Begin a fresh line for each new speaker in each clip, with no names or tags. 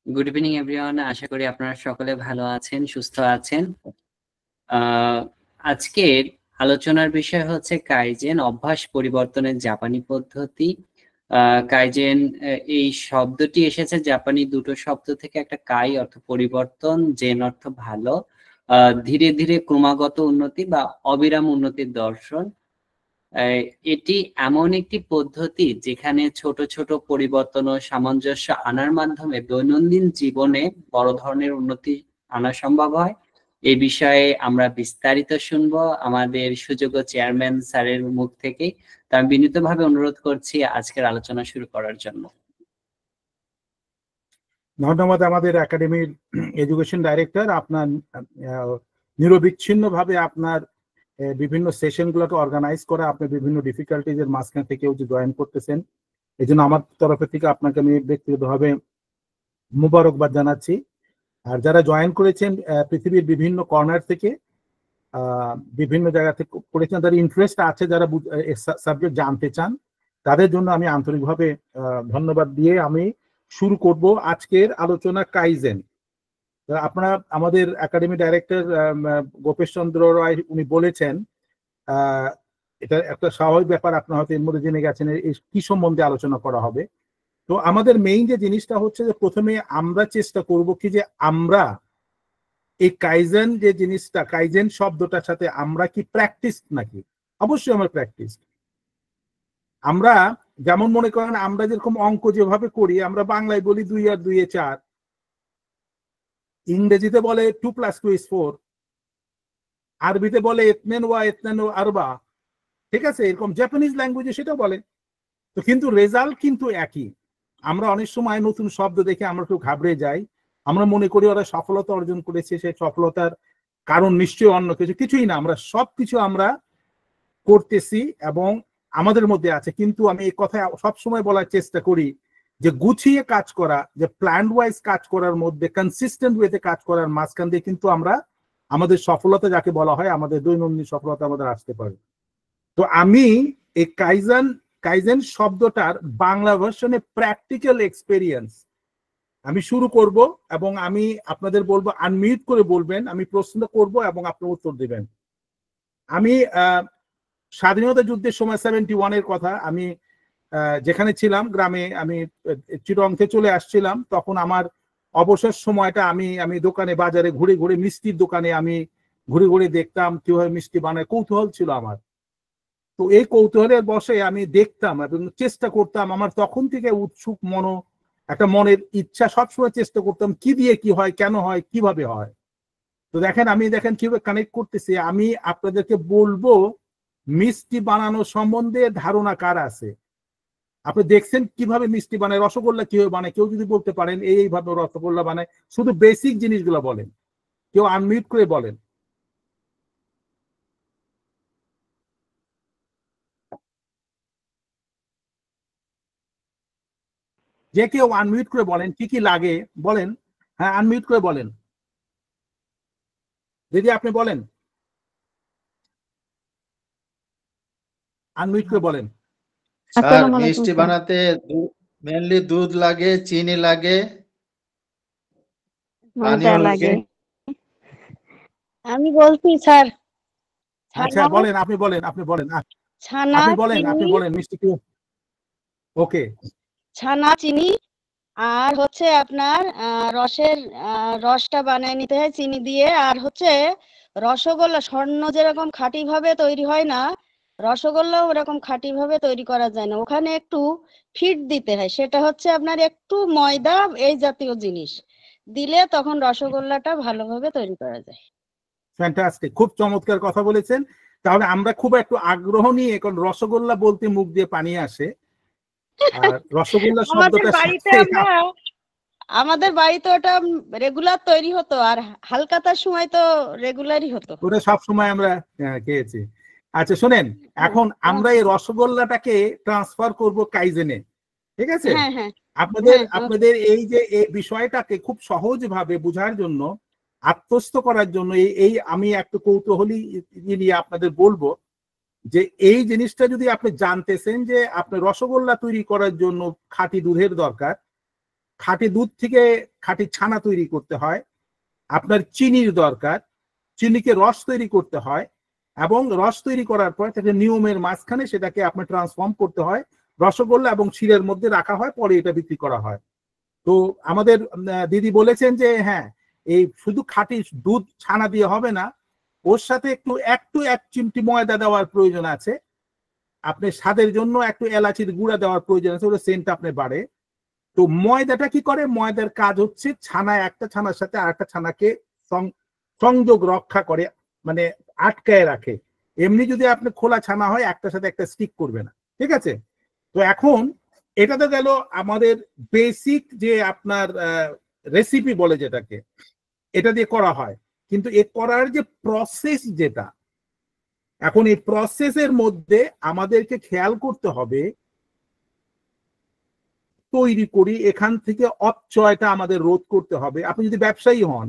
Good evening everyone. আশা করি আপনারা সকলে ভালো আছেন, সুস্থ আছেন। আজকের আলোচনার বিষয় হচ্ছে কাইজেন, অভ্যাস পরিবর্তনের জাপানি পদ্ধতি। কাইজেন এই শব্দটি এসেছে জাপানি দুটো শব্দ থেকে, একটা কাই অর্থ পরিবর্তন, জেন অর্থ ভালো। ধীরে ধীরে ক্রমাগত উন্নতি বা অবিরাম উন্নতির দর্শন। এটি এমন একটি পদ্ধতি যেখানে ছোট ছোট পরিবর্তন ও সামঞ্জস্য আনার মাধ্যমে দৈনন্দিন জীবনে বড় ধরনের উন্নতি আনা সম্ভব হয়। এই বিষয়ে আমরা বিস্তারিত শুনবো আমাদের সুযোগ্য চেয়ারম্যান স্যারের মুখ থেকে। তা আমি বিনীতভাবে অনুরোধ করছি আজকের আলোচনা শুরু করার জন্য।
ধন্যবাদ আমাদের একাডেমির এডুকেশন ডাইরেক্টর। আপনার নিরবিচ্ছিন্নভাবে আপনার বিভিন্ন সেশনগুলোকে অর্গানাইজ করা, আপনি বিভিন্ন ডিফিকাল্টিজের মাঝখান থেকেও যে জয়েন করতেছেন, এই জন্য আমার তরফে থেকে আপনাকে আমি ব্যক্তিগতভাবে মুবারকবাদ জানাচ্ছি। আর যারা জয়েন করেছেন পৃথিবীর বিভিন্ন কর্নার থেকে, বিভিন্ন জায়গা থেকে করেছেন, যারা ইন্টারেস্ট আছে, যারা সাবজেক্ট জানতে চান, তাদের জন্য আমি আন্তরিকভাবে ধন্যবাদ দিয়ে আমি শুরু করব আজকের আলোচনা কাইজেন। আপনারা আমাদের একাডেমি ডাইরেক্টর গোপেশ চন্দ্র রায় উনি বলেছেন, এটা একটা স্বাভাবিক ব্যাপার, আপনারা হয়তো এর মধ্যে জেনে গেছেন কি সম্বন্ধে আলোচনা করা হবে। তো আমাদের মেইন যে জিনিসটা হচ্ছে যে প্রথমে আমরা চেষ্টা করব কি যে আমরা এই কাইজেন যে জিনিসটা, কাইজেন শব্দটার সাথে আমরা কি প্র্যাকটিস নাকি। অবশ্যই আমরা প্র্যাকটিস। আমরা যেমন মনে করেন আমরা যেরকম অঙ্ক যেভাবে করি, আমরা বাংলায় বলি 2 আর 2 4, ইংরেজিতে বলে 2 + 2 = 4, আরবিতে বলে ইতনেন ওয়া ইতনেন আরবা, ঠিক আছে, এরকম জাপানিজ ল্যাঙ্গুয়েজে সেটা বলে। তো কিন্তু রেজাল্ট কিন্তু একই। আমরা অনেক সময় নতুন শব্দ দেখে আমরা একটু ঘাবড়ে যাই, আমরা মনে করি ওরা সফলতা অর্জন করেছে, সেই সফলতার কারণ নিশ্চয়ই অন্য কিছু, কিছুই না, আমরা সবকিছু আমরা করতেছি এবং আমাদের মধ্যে আছে। কিন্তু আমি এই কথা সবসময় বলার চেষ্টা করি যে গুছিয়ে কাজ করা, যে প্ল্যান ওয়াইজ কাজ করার মধ্যে, কনসিস্টেন্ট ওয়েতে কাজ করার মাঝখান দিয়ে কিন্তু আমরা আমাদের সফলতা যাকে বলা হয়, আমাদের দৈনন্দিন সফলতা আমাদের আসতে পারে। তো আমি এই কাইজেন শব্দটার বাংলা ভার্সনে প্র্যাকটিক্যাল এক্সপেরিয়েন্স আমি শুরু করব এবং আমি আপনাদের বলবো আনমিউট করে বলবেন, আমি প্রশ্ন করব এবং আপনারা উত্তর দিবেন। আমি স্বাধীনতা যুদ্ধের সময় 71-এর কথা, আমি যেখানে ছিলাম গ্রামে, আমি চিরংতে চলে আসছিলাম, তখন আমার অবসর সময়টা আমি দোকানে বাজারে ঘুরে ঘুরে, মিষ্টির দোকানে আমি ঘুরে ঘুরে দেখতাম কিভাবে মিষ্টি বানায়, কৌতূহল ছিল আমার। তো এই কৌতূহলের বশে আমি দেখতাম এবং চেষ্টা করতাম, আমার তখন থেকে উৎসুক একটা মনের ইচ্ছা, সবসময় চেষ্টা করতাম কি দিয়ে কি হয়, কেন হয়, কিভাবে হয়। তো দেখেন কিভাবে কানেক্ট করতেছি। আমি আপনাদেরকে বলবো মিষ্টি বানানো সম্বন্ধে ধারণা কার আছে, আপনি দেখছেন কিভাবে মিষ্টি বানায়, রসগোল্লা কিভাবে বানায়, কেউ যদি বলতে পারেন এইভাবে রসগোল্লা বানায়, শুধু বেসিক জিনিসগুলো বলেন, কেউ আনমিউট করে বলেন। যে কেউ আনমিউট করে বলেন কি কি লাগে বলেন। হ্যাঁ, আনমিউট করে বলেন দিদি, আপনি বলেন, আনমিউট করে বলেন।
স্যার, মিষ্টি বানাতে মেনলি দুধ লাগে, চিনি লাগে,
ময়দা লাগে। আমি বলছি স্যার,
আচ্ছা বলেন, আপনি বলেন
ছানা,
আপনি বলেন মিষ্টি কি। ওকে,
ছানা, চিনি, আর হচ্ছে আপনার রসটা বানিয়ে নিতে হয় চিনি দিয়ে। আর হচ্ছে রসগোল্লা স্বর্ণ যেরকম খাঁটি ভাবে তৈরি হয় না, রসগোল্লা ওরকম খাঁটি ভাবে তৈরি করা যায় না, ওখানে একটু ফিট দিতে হয়। সেটা হচ্ছে আপনার একটু ময়দা এই জাতীয় জিনিস দিলে তখন রসগোল্লাটা ভালোভাবে তৈরি করা যায়।
ফ্যান্টাস্টিক, খুব চমৎকার কথা বলেছেন। তাহলে আমরা খুব একটু আগ্রহ নিয়ে, এখন রসগোল্লা বলতে মুখ দিয়ে পানি আসে। আর রসগোল্লা শব্দটা
আমাদের বাড়িতে ওটা রেগুলার তৈরি হতো, আর হালকাতার সময় তো রেগুলারই হতো,
ওটা সব সময় আমরা খেয়েছি। আচ্ছা শুনেন, এখন আমরা এই রসগোল্লাটাকে ট্রান্সফার করব কাইজেনে, ঠিক আছে? আপনাদের এই যে এই বিষয়টাকে খুব সহজভাবে বোঝার জন্য, আত্মস্থ করার জন্য এই আমি একটু কৌতূহলী নিয়ে আপনাদের বলবো যে এই জিনিসটা যদি আপনি জানতেছেন যে আপনি রসগোল্লা তৈরি করার জন্য খাঁটি দুধের দরকার, খাঁটি দুধ থেকে খাঁটি ছানা তৈরি করতে হয়, আপনার চিনির দরকার, চিনিকে রস তৈরি করতে হয়, এবং রস তৈরি করার পর তাকে নিয়মের মাঝখানে সেটাকে আপনার ট্রান্সফর্ম করতে হয়, রসগোল্লা এবং ক্ষীরের মধ্যে রাখা হয়, পরে এটা বিক্রি করা হয়। তো আমাদের দিদি বলেছেন যে হ্যাঁ, এই শুধু খাঁটি দুধ ছানা দিয়ে হবে না, ওর সাথে একটু এক চিমটি ময়দা দেওয়ার প্রয়োজন আছে, আপনি স্বাদের জন্য একটু এলাচির গুঁড়া দেওয়ার প্রয়োজন আছে, ওটা সেন্ট আপনি বাড়ে। তো ময়দাটা কি করে, ময়দার কাজ হচ্ছে ছানা একটা ছানার সাথে আরেকটা ছানাকে সংযোগ রক্ষা করে, মানে আটকায় রাখে। এমনি যদি আপনি খোলা ছানা হয় একটার সাথে একটা স্টিক করবে না, ঠিক আছে। তো এখন এটা তো গেল আমাদের বেসিক যে আপনার রেসিপি বলে যেটাকে, এটা দিয়ে করা হয়। কিন্তু এ করার যে প্রসেস যেটা, এখন এই প্রসেসের মধ্যে আমাদেরকে খেয়াল করতে হবে, তৈরি করি এখান থেকে অপচয়টা আমাদের রোধ করতে হবে। আপনি যদি ব্যবসায়ী হন,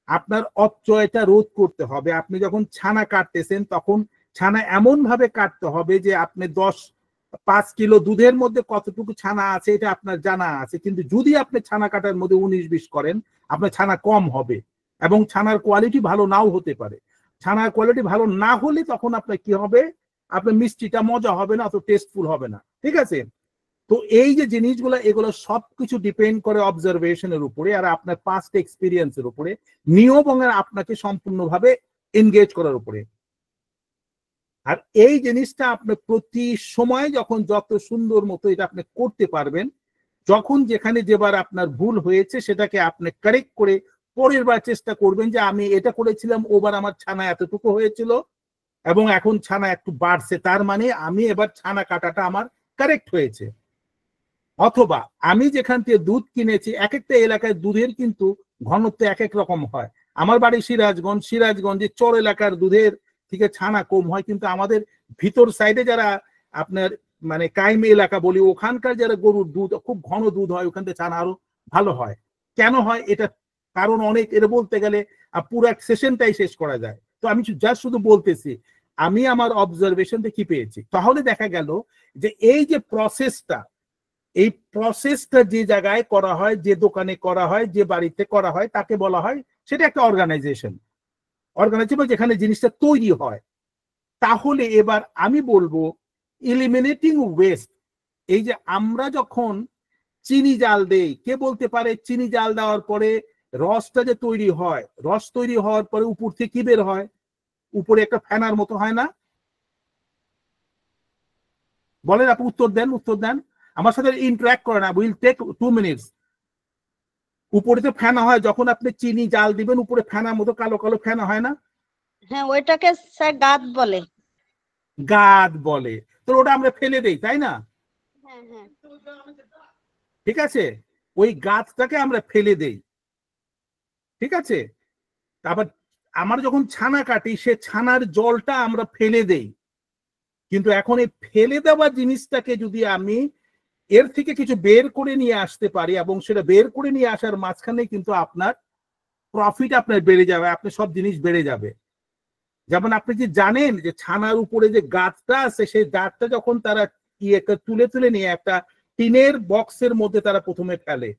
আপনার অপচয়টা রোধ করতে হবে। আপনি যখন ছানা কাটতেছেন তখন ছানা এমন ভাবে কাটতে হবে যে আপনি 5 কিলো দুধের মধ্যে কতটুকু ছানা আছে এটা আপনার জানা আছে, কিন্তু যদি আপনি ছানা কাটার মধ্যে 19-20 করেন, আপনার ছানা কম হবে এবং ছানার কোয়ালিটি ভালো নাও হতে পারে। ছানার কোয়ালিটি ভালো না হলে তখন আপনার কি হবে, আপনার মিষ্টিটা মজা হবে না, অত টেস্টফুল হবে না, ঠিক আছে। তো এই যে জিনিসগুলো, এগুলো সবকিছু ডিপেন্ড করে অবজারভেশনের উপরে আর আপনার পাস্ট এক্সপিরিয়েন্সের উপরে, নিয়ম এবং আপনাকে সম্পূর্ণভাবে এনগেজ করার উপরে। আর এই জিনিসটা আপনি প্রতি সময় যখন যত সুন্দর মতো এটা আপনি করতে পারবেন, যখন যেখানে যেবার আপনার ভুল হয়েছে সেটাকে আপনি কারেক্ট করে পরের বার চেষ্টা করবেন যে আমি এটা করেছিলাম, ওবার আমার ছানা এতটুকু হয়েছিল এবং এখন ছানা একটু বাড়ছে, তার মানে আমি এবার ছানা কাটাটা আমার কারেক্ট হয়েছে। অথবা আমি যেখান থেকে দুধ কিনেছি, এক একটা এলাকায় দুধের কিন্তু ঘনত্ব এক এক রকম হয়। আমার বাড়ি সিরাজগঞ্জে চর এলাকার দুধের থেকে ছানা কম হয়, কিন্তু আমাদের ভিতর সাইডে যারা আপনার মানে কাইমে এলাকা বলি, ওখানকার যারা গরুর দুধ খুব ঘন দুধ হয়, ওখান থেকে ছানা আরো ভালো হয়। কেন হয় এটা কারণ অনেক, এটা বলতে গেলে পুরো এক সেশনটাই শেষ করা যায়। তো আমি জাস্ট শুধু বলতেছি আমি আমার অবজারভেশনটা কি পেয়েছি। তাহলে দেখা গেল যে এই যে প্রসেসটা, এই প্রসেসটা যে জায়গায় করা হয়, যে দোকানে করা হয়, যে বাড়িতে করা হয়, তাকে বলা হয় সেটা একটা অর্গানাইজেশন যেখানে জিনিসটা তৈরি হয়। তাহলে এবার আমি বলবো এলিমিনেটিং ওয়েস্ট। এই যে আমরা যখন চিনি জাল দেই, কে বলতে পারে চিনি জাল দেওয়ার পরে রসটা যে তৈরি হয়, রস তৈরি হওয়ার পরে উপর থেকে কি বের হয়, উপরে একটা ফেনার মতো হয় না? বলেন, আপনি উত্তর দেন, আমার সাথে ইন্টারঅ্যাক্ট করে না, উইল টেক 2 মিনিটস। উপরে তো ফেনা হয়, যখন আপনি চিনি জাল দিবেন উপরে ফেনার মতো কালো কালো ফেনা হয় না?
হ্যাঁ, ওইটাকে স্যার গাদ বলে।
গাদ বলে। তো ওটা আমরা ফেলে দেই, তাই না?
হ্যাঁ হ্যাঁ,
ঠিক আছে, ওই গাছটাকে আমরা ফেলে দেই, ঠিক আছে। তারপর আমরা যখন ছানা কাটি, সে ছানার জলটা আমরা ফেলে দেই। কিন্তু এখন এই ফেলে দেওয়া জিনিসটাকে যদি আমি এর থেকে কিছু বের করে নিয়ে আসতে পারি, এবং সেটা বের করে নিয়ে আসার মাঝখানে কিন্তু আপনার প্রফিট আপনার বেড়ে যাবে, আপনার সব জিনিস বেড়ে যাবে। যেমন আপনি যে জানেন যে ছানার উপরে যে গাছটা আছে, সেই গাছটা যখন তারা তুলে তুলে নিয়ে একটা টিনের বক্সের মধ্যে তারা প্রথমে ফেলে,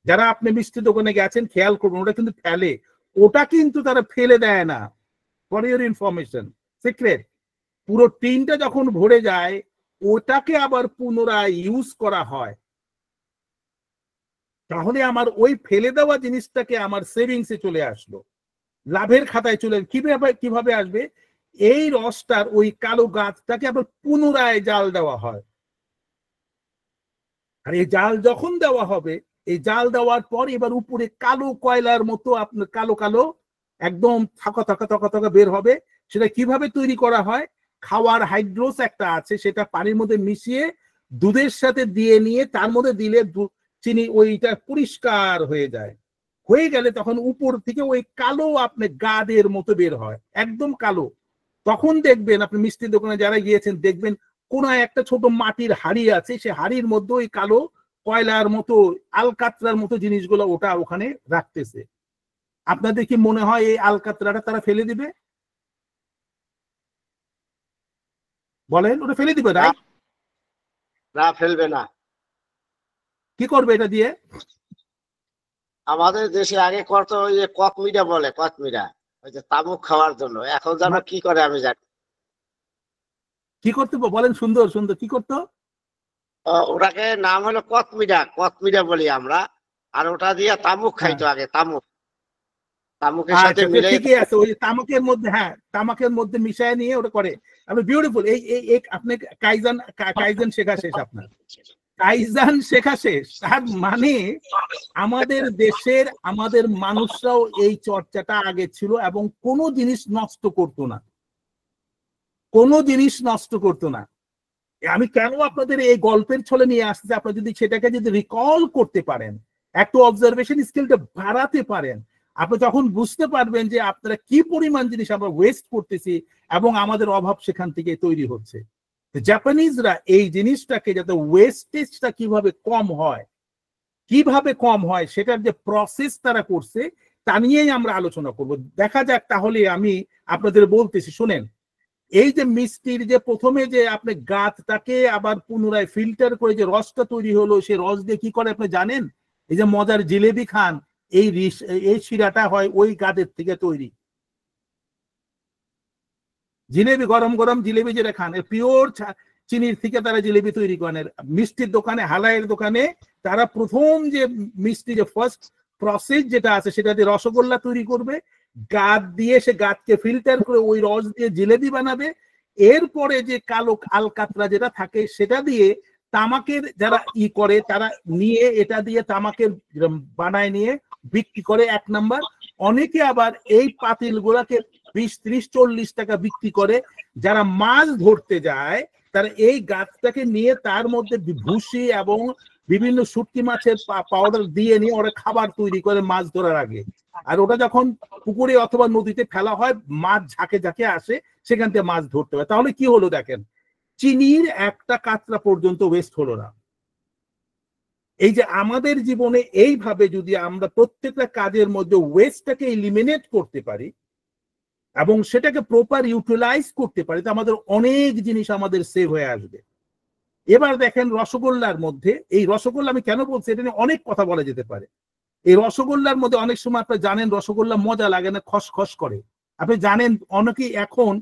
যারা আপনি মিষ্টি দোকানে গেছেন খেয়াল করবেন, ওটা কিন্তু ফেলে, ওটা কিন্তু তারা ফেলে দেয় না। For your information, secret. পুরো টিনটা যখন ভরে যায়, ওটাকে আবার পুনরায় ইউজ করা হয়। তাহলে আমার ওই ফেলে দেওয়া জিনিসটাকে আমার সেভিংসে চলে আসলো, লাভের খাতায় চলে। কিভাবে আসবে? এই রসটার ওই কালো গাছটাকে আবার পুনরায় জাল দেওয়া হয়। আর এই জাল যখন দেওয়া হবে, এই জাল দেওয়ার পর এবার উপরে কালো কয়লার মতো আপনার কালো কালো একদম থাকা থাকা থাকা থাকা বের হবে। সেটা কিভাবে তৈরি করা হয়? খাওয়ার হাইড্রোস একটা আছে, সেটা পানির মধ্যে মিশিয়ে দুধের সাথে দিয়ে নিয়ে তার মধ্যে দিলে চিনি ওইটা পরিষ্কার হয়ে যায়। হয়ে গেলে তখন উপর থেকে ওই কালো আপনি গাদের মতো বের হয়, একদম কালো। তখন দেখবেন আপনি মিষ্টির দোকানে যারা গিয়েছেন দেখবেন কোন একটা ছোট মাটির হাড়ি আছে, সে হাড়ির মধ্যে ওই কালো কয়লার মতো আলকাতরার মতো জিনিসগুলো ওটা ওখানে রাখতেছে। আপনাদের কি মনে হয় এই আলকাতরাটা তারা ফেলে দিবে? বলেন, ওটা ফেলে দিবে?
না, ফেলবে না।
কি করবে এটা দিয়ে?
আমাদের দেশে আগে করতো ওই যে ককমিরা বলে, ককমিরা, ওই যে তামুক খাওয়ার জন্য। এখন যেন কি করে আমি জানি।
কি করতে বলেন? সুন্দর সুন্দর কি করতো?
ওটাকে নাম হলো ককমিরা, ককমিরা বলি আমরা। আর ওটা দিয়ে তামুক খাইতো আগে, তামুক, তামুকের সাথে মিলে।
ঠিকই আছে, ওই তামাকের মধ্যে, হ্যাঁ তামাকের মধ্যে মিশায় নিয়ে ওটা করে। আপনি বিউটিফুল। এই আপনি কাইজান শেখা শেষ, আপনার কাইজান শেখা শেষ। তার মানে আমাদের দেশের আমাদের মানুষরাও এই চর্চাটা আগে ছিল, এবং কোনো জিনিস নষ্ট করতো না, কোনো জিনিস নষ্ট করতো না। আমি কেন আপনাদের এই গল্পের ছলে নিয়ে আসছি, আপনারা যদি সেটাকে যদি রিকল করতে পারেন, একটু অবজারভেশন স্কিলটা বাড়াতে পারেন, আপনি তখন বুঝতে পারবেন যে আপনারা কি পরিমাণ জিনিস আমরা ওয়েস্ট করতেছি এবং আমাদের অভাব সেখান থেকে তৈরি হচ্ছে। জাপানিজরা এই জিনিসটাকে, যাতে ওয়েস্টেজটা কিভাবে কম হয় সেটার যে প্রসেস তারা করছে তা নিয়েই আমরা আলোচনা করব। দেখা যাক তাহলে। আমি আপনাদের বলতেছি, শুনেন। এই যে মিষ্টির যে প্রথমে যে আপনি গাছটাকে আবার পুনরায় ফিল্টার করে যে রসটা তৈরি হলো, সেই রস দিয়ে কি করে আপনি জানেন? এই যে মজার জিলেবি খান, এই শিরাটা হয় ওই গাছের থেকে তৈরি। জিলেবি, গরম গরম জিলেবি যেটা খান, পিওর চিনির থেকে তারা জিলেবি তৈরি করেন। মিষ্টির দোকানে, হালাইয়ের দোকানে তারা প্রথম যে মিষ্টি, যে ফার্স্ট প্রসেস যেটা আছে, সেটা দিয়ে রসগোল্লা তৈরি করবে। গাছ দিয়ে, সে গাছকে ফিল্টার করে ওই রস দিয়ে জিলেবি বানাবে। এরপরে যে কালো আলকাতরা যেটা থাকে, সেটা দিয়ে তামাকের যারা করে, তারা নিয়ে এটা দিয়ে তামাকের বানায় নিয়ে বিক্রি করে 1 নাম্বার। অনেকে আবার এই পাতিল গুলাকে 20, 30, 40 টাকা বিক্রি করে। যারা মাছ ধরতে যায়, তারা এই গাছটাকে নিয়ে তার মধ্যে ভুসি এবং বিভিন্ন শুটকি মাছের পাউডার দিয়ে নিয়ে ওরা খাবার তৈরি করে মাছ ধরার আগে। আর ওটা যখন পুকুরে অথবা নদীতে ফেলা হয়, মাছ ঝাঁকে ঝাঁকে আসে, সেখান থেকে মাছ ধরতে হয়। তাহলে কি হলো দেখেন, চিনির একটা কাতরা পর্যন্ত ওয়েস্ট হলো না। এই যে আমাদের জীবনে এইভাবে যদি আমরা প্রত্যেকটা কাজের মধ্যে ওয়েস্টটাকে এলিমিনেট করতে পারি এবং সেটাকে প্রপার ইউটিলাইজ করতে পারি, তো আমাদের অনেক জিনিস আমাদের সেভ হয়ে আসবে। এবার দেখেন রসগোল্লার মধ্যে, এই রসগোল্লা আমি কেন বলছি, এটা নিয়ে অনেক কথা বলা যেতে পারে। এই রসগোল্লার মধ্যে অনেক সময় আপনি জানেন রসগোল্লা মজা লাগে না, খসখস করে। আপনি জানেন অনেকেই এখন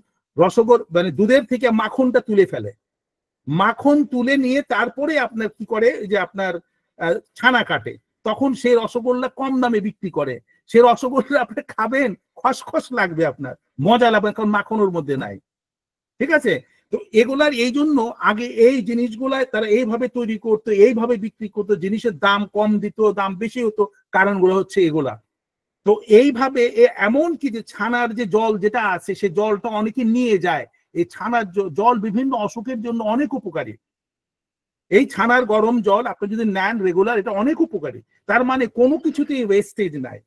মানে দুধের থেকে মাখনটা তুলে ফেলে। মাখন তুলে নিয়ে তারপরে আপনার কি করে, যে আপনার ছানা কাটে, তখন সেই রসগোল্লা কম দামে বিক্রি করে। সেই রসগোল্লা আপনি খাবেন, খসখস লাগবে, আপনার মজা লাগবে, কারণ মাখনের মধ্যে নাই। ঠিক আছে? তো এগুলার এই জন্য আগে এই জিনিসগুলা তারা এইভাবে তৈরি করতো, এইভাবে বিক্রি করতো, জিনিসের দাম কম দিত, দাম বেশি হতো। কারণগুলো হচ্ছে এগুলা। তো এইভাবে এমন কি যে ছানার যে জল যেটা আছে, সে জলটা অনেকে নিয়ে যায়। এই ছানার জল বিভিন্ন অসুখের জন্য অনেক উপকারী। এই ছানার গরম জল আপনি যদি নেন রেগুলার, এটা অনেক উপকারী। তার মানে কোনো কিছুতেই ওয়েস্টেজ নাই।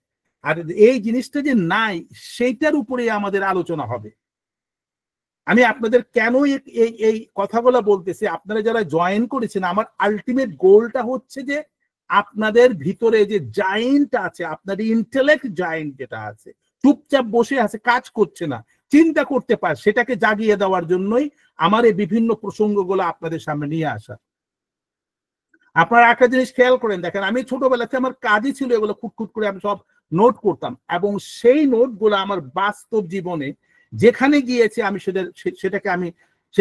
আর এই জিনিসটা যে নাই, সেইটার উপরে আমাদের আলোচনা হবে। আমি আপনাদের কেন এই কথাগুলো বলতেছি, আপনারা যারা জয়েন করেছেন, আমার আলটিমেট গোলটা হচ্ছে যে আপনাদের ভিতরে যে জায়েন্ট আছে, আপনার ইন্টেলেক্ট জায়েন্ট যেটা আছে, চুপচাপ বসে আছে, কাজ করছে না, চিন্তা করতে পারে, সেটাকে জাগিয়ে দেওয়ার জন্যই আমার এই বিভিন্ন প্রসঙ্গগুলো আপনাদের সামনে নিয়ে আসা। আপনারা একটা জিনিস খেয়াল করেন, দেখেন আমি ছোটবেলাতে আমার কাজই ছিল এগুলো খুঁটখুট করে আমি সব নোট করতাম, এবং সেই নোটগুলো আমার বাস্তব জীবনে যেখানে গিয়েছে আমি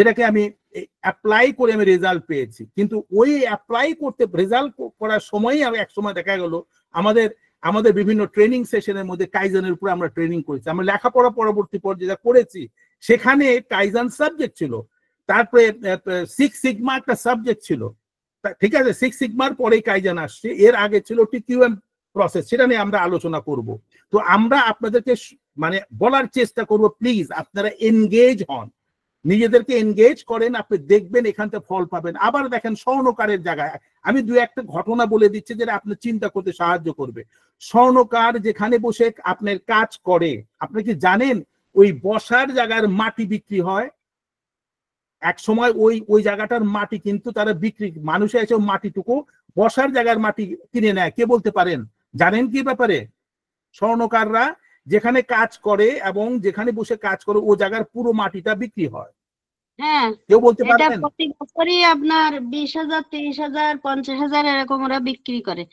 সেটাকে আমি অ্যাপ্লাই করে আমি রেজাল্ট পেয়েছি। কিন্তু ওই অ্যাপ্লাই করতে, রেজাল্ট করার সময়ই আমি এক সময় দেখা গেল আমাদের বিভিন্ন ট্রেনিং সেশনের মধ্যে কাইজানের উপরে আমরা ট্রেনিং করেছি। আমরা লেখাপড়া পরবর্তী পর্যায়ে করেছি, সেখানে কাইজান সাবজেক্ট ছিল, তারপরে 6 সিগমা একটা সাবজেক্ট ছিল। ঠিক আছে, 6 সিগমার পরেই কাইজান আসছে, এর আগে ছিল টিকিউএম প্রসেস, সেটা নিয়ে আমরা আলোচনা করব। তো আমরা আপনাদেরকে মানে বলার চেষ্টা করব, প্লিজ আপনারা এনগেজ হন, নিজেদেরকে এনগেজ করেন, আপনি দেখবেন এখান থেকে ফল পাবেন। আবার দেখেন স্বর্ণকারের জায়গায় আমি 2-1টা ঘটনা বলে দিচ্ছি যেটা আপনার চিন্তা করতে সাহায্য করবে। স্বর্ণকার যেখানে বসে আপনার কাজ করে, আপনি কি জানেন ওই বসার জায়গার মাটি বিক্রি হয়? এক সময় ওই জায়গাটার মাটি কিন্তু তারা বিক্রি, মানুষে এসে মাটিটুকু বসার জায়গার মাটি কিনে নেয়। কে বলতে পারেন, জানেন কি ব্যাপারে? স্বর্ণকাররা যেখানে কাজ করে এবং যেখানে বসে কাজ করে, ও জায়গার পুরো মাটিটা বিক্রি হয়।
হ্যাঁ,
কেউ বলতে
এটা
পারবেন?
প্রতি বছরই আপনার 20,000, 30,000, 50,000 এরকম ওরা বিক্রি করে।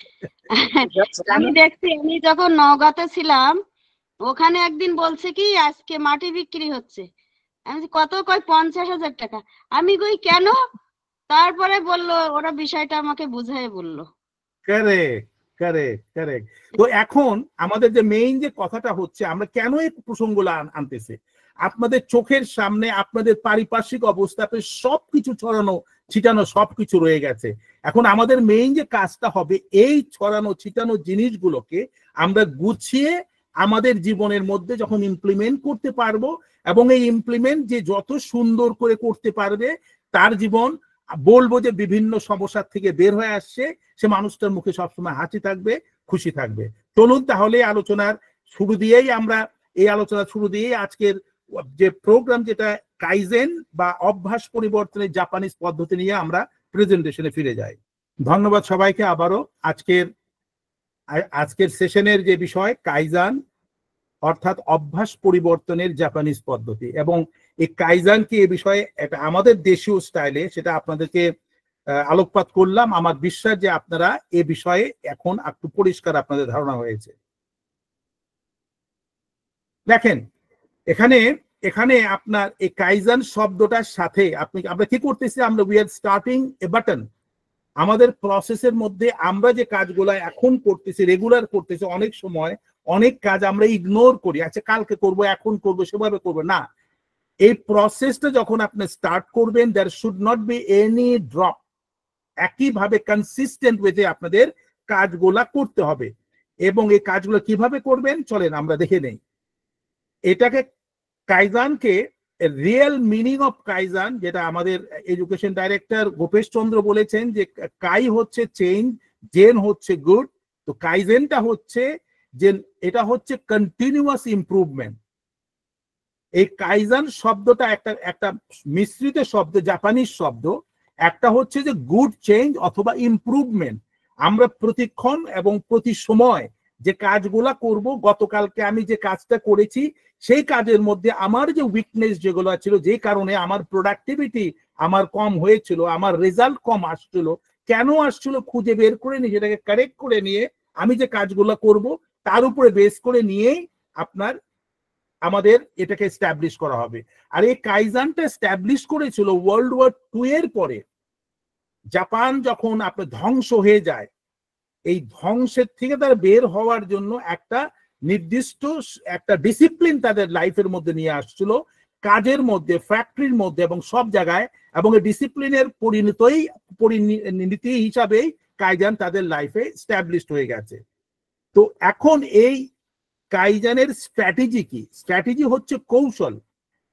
আমি দেখছি, আমি যখন নওগাঁতে ছিলাম ওখানে একদিন বলছে কি আজকে মাটি বিক্রি হচ্ছে। আমি বলছি, কত? কয় 50,000 টাকা। আমি কই কেন? তারপরে বললো, ওরা বিষয়টা আমাকে বুঝাই বললো।
Correct, correct, correct. তো এখন আমাদের যে মেইন যে কথাটা হচ্ছে, আমরা কেন এই প্রসঙ্গগুলো আনতেছি, আপনাদের চোখের সামনে আপনাদের পারিপার্শ্বিক অবস্থাতে সবকিছু ছড়ানো ছিটানো সবকিছু রয়ে গেছে। এখন আমাদের মেইন যে কাজটা হবে, এই ছড়ানো ছিটানো জিনিসগুলোকে আমরা গুছিয়ে আমাদের জীবনের মধ্যে যখন ইমপ্লিমেন্ট করতে পারবো, এবং এই ইমপ্লিমেন্ট যে যত সুন্দর করে করতে পারবে, তার জীবন বলবো যে বিভিন্ন সমস্যার থেকে বের হয়ে আসছে, সে মানুষটার মুখে সবসময় হাসি থাকবে, খুশি থাকবে। চলুন তাহলে আলোচনার শুরু দিয়েই আজকের যে প্রোগ্রাম, যেটা কাইজেন বা অভ্যাস পরিবর্তনের জাপানিজ পদ্ধতি নিয়ে আমরা প্রেজেন্টেশনে ফিরে যাই। ধন্যবাদ সবাইকে আবারও। আজকের সেশনের যে বিষয় কাইজান, অর্থাৎ অভ্যাস পরিবর্তনের জাপানিজ পদ্ধতি, এবং এই কাইজানকে এ বিষয়ে এটা আমাদের দেশীয় স্টাইলে সেটা আপনাদেরকে আলোকপাত করলাম। আমার বিশ্বাস যে আপনারা এ বিষয়ে এখন একটু পরিষ্কার আপনাদের ধারণা হয়েছে। দেখেন, এখানে আপনার এই কাইজান শব্দটার সাথে আমরা কি করতেছি, আমরা we are starting A button. আমাদের প্রসেসের মধ্যে আমরা যে কাজগুলো এখন করতেছি, রেগুলার করতেছি, অনেক সময় অনেক কাজ আমরা ইগনোর করি, আচ্ছা কালকে করব, এখন করব, সেভাবে করব না। এই প্রসেসটা যখন আপনি স্টার্ট করবেন, there should not be any drop. একইভাবে কনসিস্টেন্ট ওয়েতে আপনাদের কাজগুলা করতে হবে। এবং এই কাজগুলো কিভাবে করবেন চলেন আমরা দেখে নেই। এটাকে কাইজানকে রিয়েল মিনিং অফ কাইজান, যেটা আমাদের এডুকেশন ডাইরেক্টর গোপেশ চন্দ্র বলেছেন যে কাই হচ্ছে চেঞ্জ, জেন হচ্ছে গুড। তো কাইজেনটা হচ্ছে যে এটা হচ্ছে কন্টিনিউয়াস ইমপ্রুভমেন্ট। এই কাইজান শব্দটা একটা মিশ্রিত শব্দ, জাপানিজ শব্দ। একটা হচ্ছে যে গুড চেঞ্জ অথবা ইমপ্রুভমেন্ট। আমরা প্রতিক্ষণ এবং প্রতি সময় যে কাজগুলা করব, গতকালকে আমি যে কাজটা করেছি সেই কাজের মধ্যে আমার যে উইকনেস যেগুলো ছিল, যে কারণে আমার প্রোডাক্টিভিটি আমার কম হয়েছিল, আমার রেজাল্ট কম আসছিল, কেন আসছিল খুঁজে বের করে নিয়ে সেটাকে কারেক্ট করে নিয়ে আমি যে কাজগুলো করব তার উপরে বেস করে নিয়েই আমাদের এটাকে এস্টাবলিশ করা হবে। আর এই কাইজানটা এস্টাবলিশ করেছিল ওয়ার্ল্ড ওয়ার 2 এর পরে। জাপান যখন আপনার ধ্বংস হয়ে যায়, এই ধ্বংসের থেকে তারা বের হওয়ার জন্য একটা নির্দিষ্ট একটা ডিসিপ্লিন তাদের লাইফের মধ্যে নিয়ে আসছিল, কাজের মধ্যে, ফ্যাক্টরির মধ্যে এবং সব জায়গায়। এবং এই ডিসিপ্লিনের পরিণতি হিসাবেই কাইজান তাদের লাইফে এস্টাবলিশড হয়ে গেছে। তো এখন এই কাইজানের স্ট্র্যাটেজি কি? স্ট্র্যাটেজি হচ্ছে কৌশল।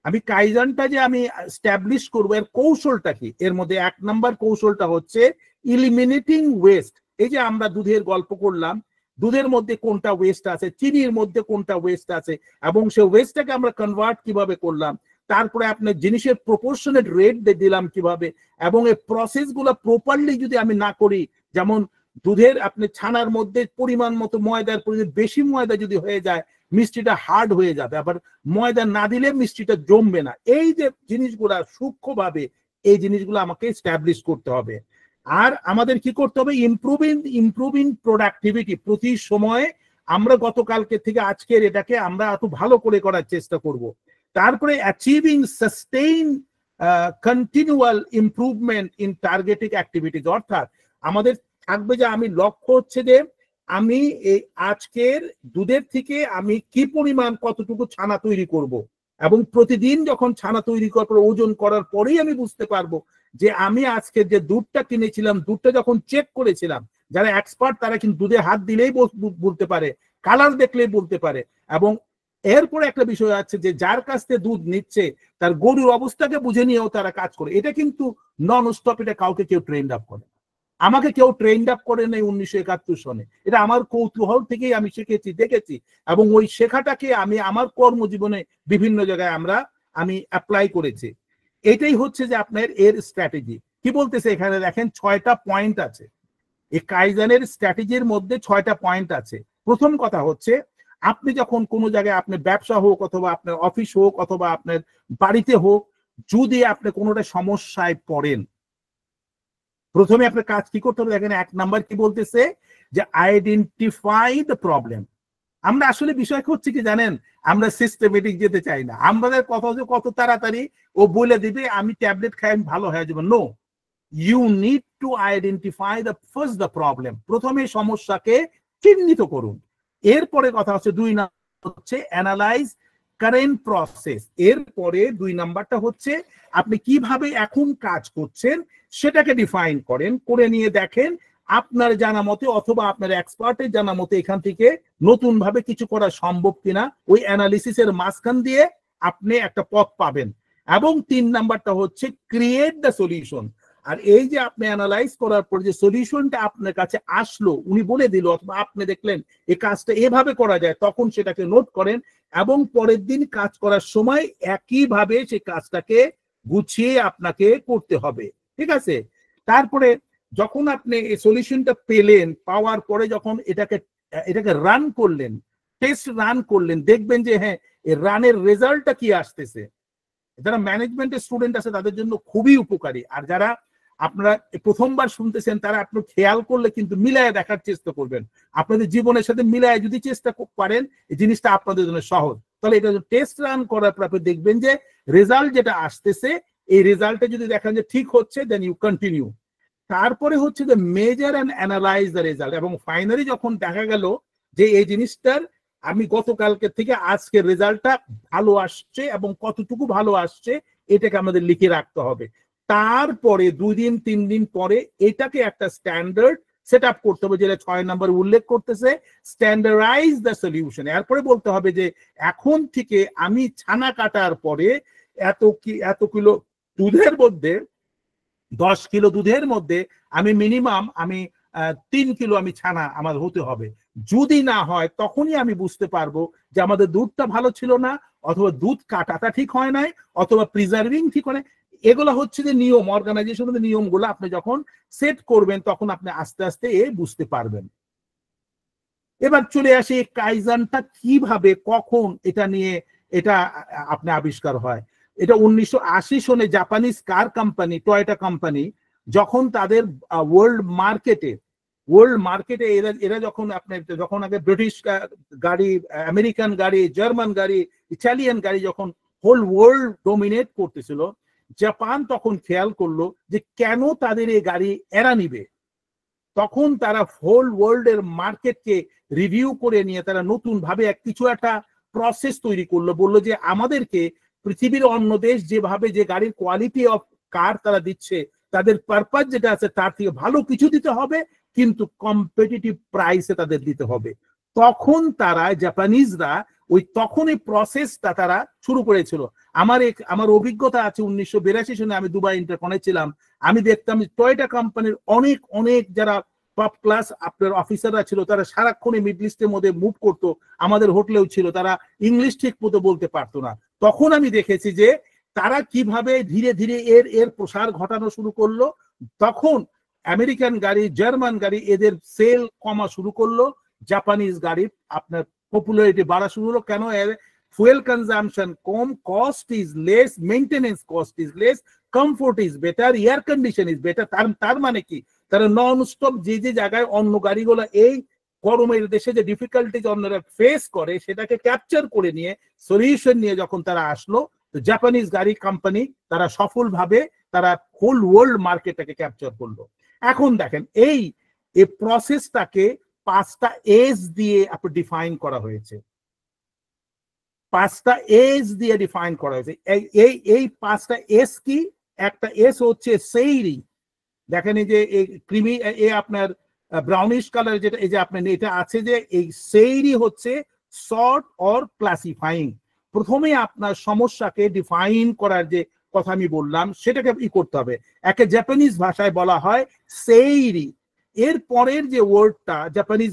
আমি কাইজানটা যে আমি এস্টাবলিশ করবো, এর কৌশলটা কি? এর মধ্যে 1 নাম্বার কৌশলটা হচ্ছে ইলিমিনেটিং ওয়েস্ট। এই যে আমরা দুধের গল্প করলাম, দুধের মধ্যে কোনটা ওয়েস্ট আছে, চিনির মধ্যে কোনটা ওয়েস্ট আছে, এবং সেই ওয়েস্টটাকে আমরা কনভার্ট কিভাবে করলাম, তারপরে আপনার জিনিসের প্রপোর্শনেট রেট দিলাম কিভাবে, এবং এই প্রসেসগুলো প্রপারলি যদি আমি না করি, যেমন দুধের আপনি ছানার মধ্যে পরিমাণ মতো ময়দার পরিমাণ বেশি ময়দা যদি হয়ে যায়, মিষ্টিটা হার্ড হয়ে যাবে, আবার ময়দা না দিলে মিষ্টিটা জমবে না। এই যে জিনিসগুলা সূক্ষ্মভাবে এই জিনিসগুলো আমাকে এস্টাবলিশ করতে হবে। আর আমাদের কি করতে হবে? Improving productivity. প্রতি সময়ে আমরা গতকালকে থেকে আজকের এটাকে আমরা একটু ভালো করে করার চেষ্টা করব। তারপরে achieving sustain continual improvement in targeting activities. অর্থাৎ আমাদের থাকবে যে আমি লক্ষ্য হচ্ছে যে আমি এই আজকের দুধের থেকে আমি কি পরিমাণ কতটুকু ছানা তৈরি করব, এবং প্রতিদিন যখন ছানা তৈরি করার পর ওজন করার পরেই আমি বুঝতে পারবো যে আমি আজকে যে দুধটা কিনেছিলাম, দুধটা যখন চেক করেছিলাম, যারা এক্সপার্ট তারা কিন্তু দুধে হাত দিলেই বলতে পারে, কালার দেখলেই বলতে পারে। এবং এরপরে একটা বিষয় আছে যে যার কাছ থেকে দুধ নিচ্ছে তার গরুর অবস্থাকে বুঝে নিয়েও তারা কাজ করে। এটা কিন্তু নন স্টপ, এটা কাউকে কেউ ট্রেন্ড আপ করে। আমাকে কেউ ট্রেন্ড আপ করে নেই 1971 সনে। এটা আমার কৌতূহল থেকেই আমি শিখেছি, দেখেছি, এবং ওই শেখাটাকে আমি আমার কর্মজীবনে বিভিন্ন জায়গায় আমি অ্যাপ্লাই করেছি। এটাই হচ্ছে যে আপনার এর স্ট্র্যাটেজি। কি বলতেছে এখানে দেখেন, 6টা পয়েন্ট আছে। এই কাইজানের স্ট্র্যাটেজির মধ্যে 6টা পয়েন্ট আছে। প্রথম কথা হচ্ছে, আপনি যখন কোনো জায়গায় আপনার ব্যবসা হোক অথবা আপনার অফিস হোক অথবা আপনার বাড়িতে হোক, যদি আপনি কোনোটা সমস্যায় পড়েন, প্রথমে আপনার কাজ কি করতে হবে দেখেন, 1 নাম্বার কি বলতেছে যে আইডেন্টিফাই দ্য প্রবলেম। আমরা আসলে বিষয় হচ্ছে কি জানেন, আমরা সিস্টেমেটিক যেতে চাই না। আমাদের কথা হচ্ছে কত তাড়াতাড়ি ও বলে দিবে আমি ট্যাবলেট খাই আমি ভালো হয়ে যাবো। No, you need to identify the first the problem. প্রথমে সমস্যাকে চিহ্নিত করুন। এরপরে কথা হচ্ছে 2 নাম্বার হচ্ছে অ্যানালাইজ কারেন্ট প্রসেস। এরপরে 2 নাম্বারটা হচ্ছে আপনি কিভাবে এখন কাজ করছেন সেটাকে ডিফাইন করেন, করে নিয়ে দেখেন আপনার জানা মতে অথবা আপনার এক্সপার্টের জানা মতে এখান থেকে নতুন ভাবে কিছু করা সম্ভব কিনা। ওই অ্যানালিসিসের মাঝখান দিয়ে আপনি একটা পথ পাবেন। এবং 3 নাম্বারটা হচ্ছে ক্রিয়েট দ্য সলিউশন। আর এই যে আপনি অ্যানালাইজ করার পর যে সলিউশনটা আপনার কাছে আসলো, উনি বলে দিল অথবা আপনি দেখলেন এই কাজটা এভাবে করা যায়, তখন সেটাকে নোট করেন এবং পরের দিন কাজ করার সময় একইভাবে সেই কাজটাকে গুছিয়ে আপনাকে করতে হবে। ঠিক আছে? তারপরে যখন আপনি এই সলিউশনটা পেলেন, পাওয়ার পরে যখন এটাকে রান করলেন, টেস্ট রান করলেন, দেখবেন যে হ্যাঁ এই রানের রেজাল্টটা কি আসতেছে। যারা ম্যানেজমেন্টের স্টুডেন্ট আছে তাদের জন্য খুবই উপকারী। আর যারা আপনারা প্রথমবার শুনতেছেন তারা আপনি খেয়াল করলে কিন্তু মিলায় দেখার চেষ্টা করবেন। আপনাদের জীবনের সাথে মিলায় যদি চেষ্টা করেন এই জিনিসটা আপনাদের জন্য সহজ। তাহলে এটা টেস্ট রান করার পর আপনি দেখবেন যে রেজাল্ট যেটা আসতেছে, এই রেজাল্টে যদি দেখেন যে ঠিক হচ্ছে, দেন ইউ কন্টিনিউ। তারপরে হচ্ছে যে measure and analyse the result. এবং ফাইনালি যখন দেখা গেল যে এই জিনিসটার আমি গতকালকে থেকে আজকের রেজাল্টটা ভালো আসছে এবং কতটুকু ভালো আসছে এটাকে আমাদের লিখে রাখতে হবে। তারপরে 2 দিন 3 দিন পরে এটাকে একটা স্ট্যান্ডার্ড সেট আপ করতে হবে, যেটা 6 নম্বর উল্লেখ করতেছে স্ট্যান্ডার্ডাইজ দ্য সলিউশন। এরপরে বলতে হবে যে এখন থেকে আমি ছানা কাটার পরে এত কিলো দুধের মধ্যে 10 কিলো দুধের মধ্যে আমি মিনিমাম 3 কিলো আমি ছানা আমার হতে হবে। যদি না হয় তখনই আমি বুঝতে পারবো যে আমাদের দুধটা ভালো ছিল না, অথবা দুধ কাটাটা ঠিক হয় নাই, অথবা প্রিজার্ভিং ঠিক হয় নাই। এগুলো হচ্ছে যে নিয়ম, অর্গানাইজেশনের নিয়মগুলো আপনি যখন সেট করবেন তখন আপনি আস্তে আস্তে বুঝতে পারবেন। এবার চলে আসে কাইজানটা কিভাবে কখন এটা আপনি আবিষ্কার হয়। এটা 1980 সনে জাপানিজ কার কোম্পানি টয়োটা কোম্পানি যখন তাদের ওয়ার্ল্ড মার্কেটে এরা যখন আগে ব্রিটিশ গাড়ি, আমেরিকান গাড়ি, জার্মান গাড়ি, ইটালিয়ান গাড়ি যখন হোল ওয়ার্ল্ড ডোমিনেট করতেছিল, জাপান তখন খেয়াল করলো যে কেন তাদের এই গাড়ি এরা নিবে। তখন তারা হোল ওয়ার্ল্ড এর মার্কেটকে রিভিউ করে নিয়ে তারা নতুন ভাবে কিছু একটা প্রসেস তৈরি করলো। বললো যে আমাদেরকে পৃথিবীর অন্য দেশ যেভাবে যে গাড়ির কোয়ালিটি অফ কার তারা দিচ্ছে, তাদের পারপাস যেটা আছে তার থেকে ভালো কিছু দিতে হবে, কিন্তু কম্পিটিটিভ প্রাইসে তাদের দিতে হবে। তখন তারা জাপানিজরা তখন এই প্রসেসটা তারা শুরু করেছিল। আমার অভিজ্ঞতা আছে 1982 সনে আমি দুবাই ইন্টারকনে ছিলাম। আমি দেখতাম টয়োটা কোম্পানির অনেক যারা টপ ক্লাস আপনার অফিসাররা ছিল, তারা সারাক্ষণ মিডল ইস্টের মধ্যে মুভ করতো। আমাদের হোটেলেও ছিল, তারা ইংলিশ ঠিক মতো বলতে পারতো না। তখন আমি দেখেছি যে তারা কিভাবে ধীরে ধীরে এর প্রসার ঘটানো শুরু করলো। তখন আমেরিকান গাড়ি, জার্মান গাড়ি এদের সেল কমা শুরু করলো, জাপানিজ গাড়ির আপনার পপুলারিটি বাড়া শুরু হলো। কেন? Fuel consumption com, cost is less, maintenance cost is less, comfort is better, air condition is better. তার মানে কি, তারা নন স্টপ যে জায়গায় অন্য গাড়িগুলো এই গরমের দেশে যে ডিফিকাল্টিজ অন্যরা ফেস করে সেটাকে ক্যাপচার করে নিয়ে সলিউশন নিয়ে যখন তারা আসলো, তো জাপানিজ গাড়ি কোম্পানি তারা সফলভাবে তারা হোল ওয়ার্ল্ড মার্কেটটাকে ক্যাপচার করলো। এখন দেখেন এই প্রসেসটাকে 5টা এজ দিয়ে আপনি ডিফাইন করা হয়েছে। 5টা এজ দিয়ে ডিফাইন করা হয়েছে। এই 5টা এস কি? একটা এস হচ্ছে সেইরি। দেখেন এই যে এই ক্রিমি আপনার ব্রাউনিশ কালার যেটা এই যে আপনার এটা আছে, যে এই সেইরি হচ্ছে সর্ট অর ক্লাসিফাইং। প্রথমে আপনার সমস্যাকে ডিফাইন করার যে কথা আমি বললাম সেটাকে করতে হবে। একে জাপানিজ ভাষায় বলা হয় সেইরি। এর পরের যে ওয়ার্ডটা জাপানিজ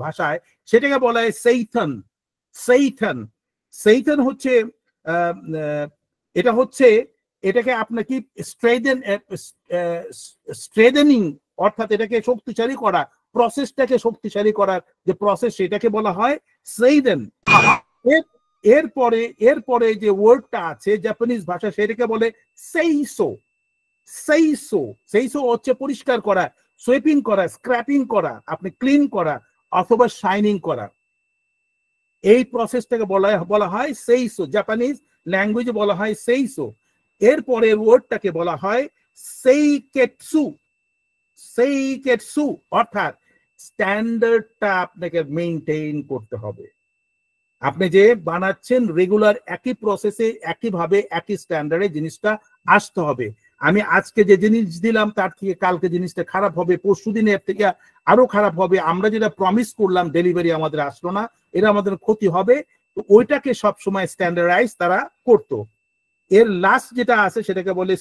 ভাষায় সেটাকে বলা হয় সেইথন হচ্ছে এটাকে আপনার কি স্ট্রেদেনিং, অর্থাৎ এটাকে শক্তিশালী করা, প্রসেসটাকে শক্তিশালী করার যে প্রসেস সেটাকে বলা হয় সেইদেন। এরপরে যে ওয়ার্ডটা আছে জাপানিজ ভাষা সেটাকে বলে সেইসো। সেইসো হচ্ছে পরিষ্কার করা, সুইপিং করা, স্ক্র্যাপিং করা, আপনি ক্লিন করা অথবা শাইনিং করা। এই প্রসেসটাকে বলা হয় সেইসো, জাপানিজ ল্যাঙ্গুয়েজে বলা হয় সেইসো। এরপরে ওয়ার্ডটাকে বলা হয় সেইকেটসু। সেইকেটসু অর্থাৎ স্ট্যান্ডার্ডটা আপনাকে মেইনটেইন করতে হবে। আপনি যে বানাচ্ছেন রেগুলার একই প্রসেসে একইভাবে একই স্ট্যান্ডার্ডে জিনিসটা আসতে হবে। আমি আজকে যে জিনিস দিলাম তার থেকে কালকে জিনিসটা খারাপ হবে, পরশু দিনের থেকে আরো খারাপ হবে। আমরা যেটা প্রমিস করলাম ডেলিভারি আমাদের আসলো না, এটা আমাদের ক্ষতি হবে। তো ওইটাকে সবসময় স্ট্যান্ডার্ডাইজ তারা করতো। এর লাস্ট যেটা আছে সেটাকে বলে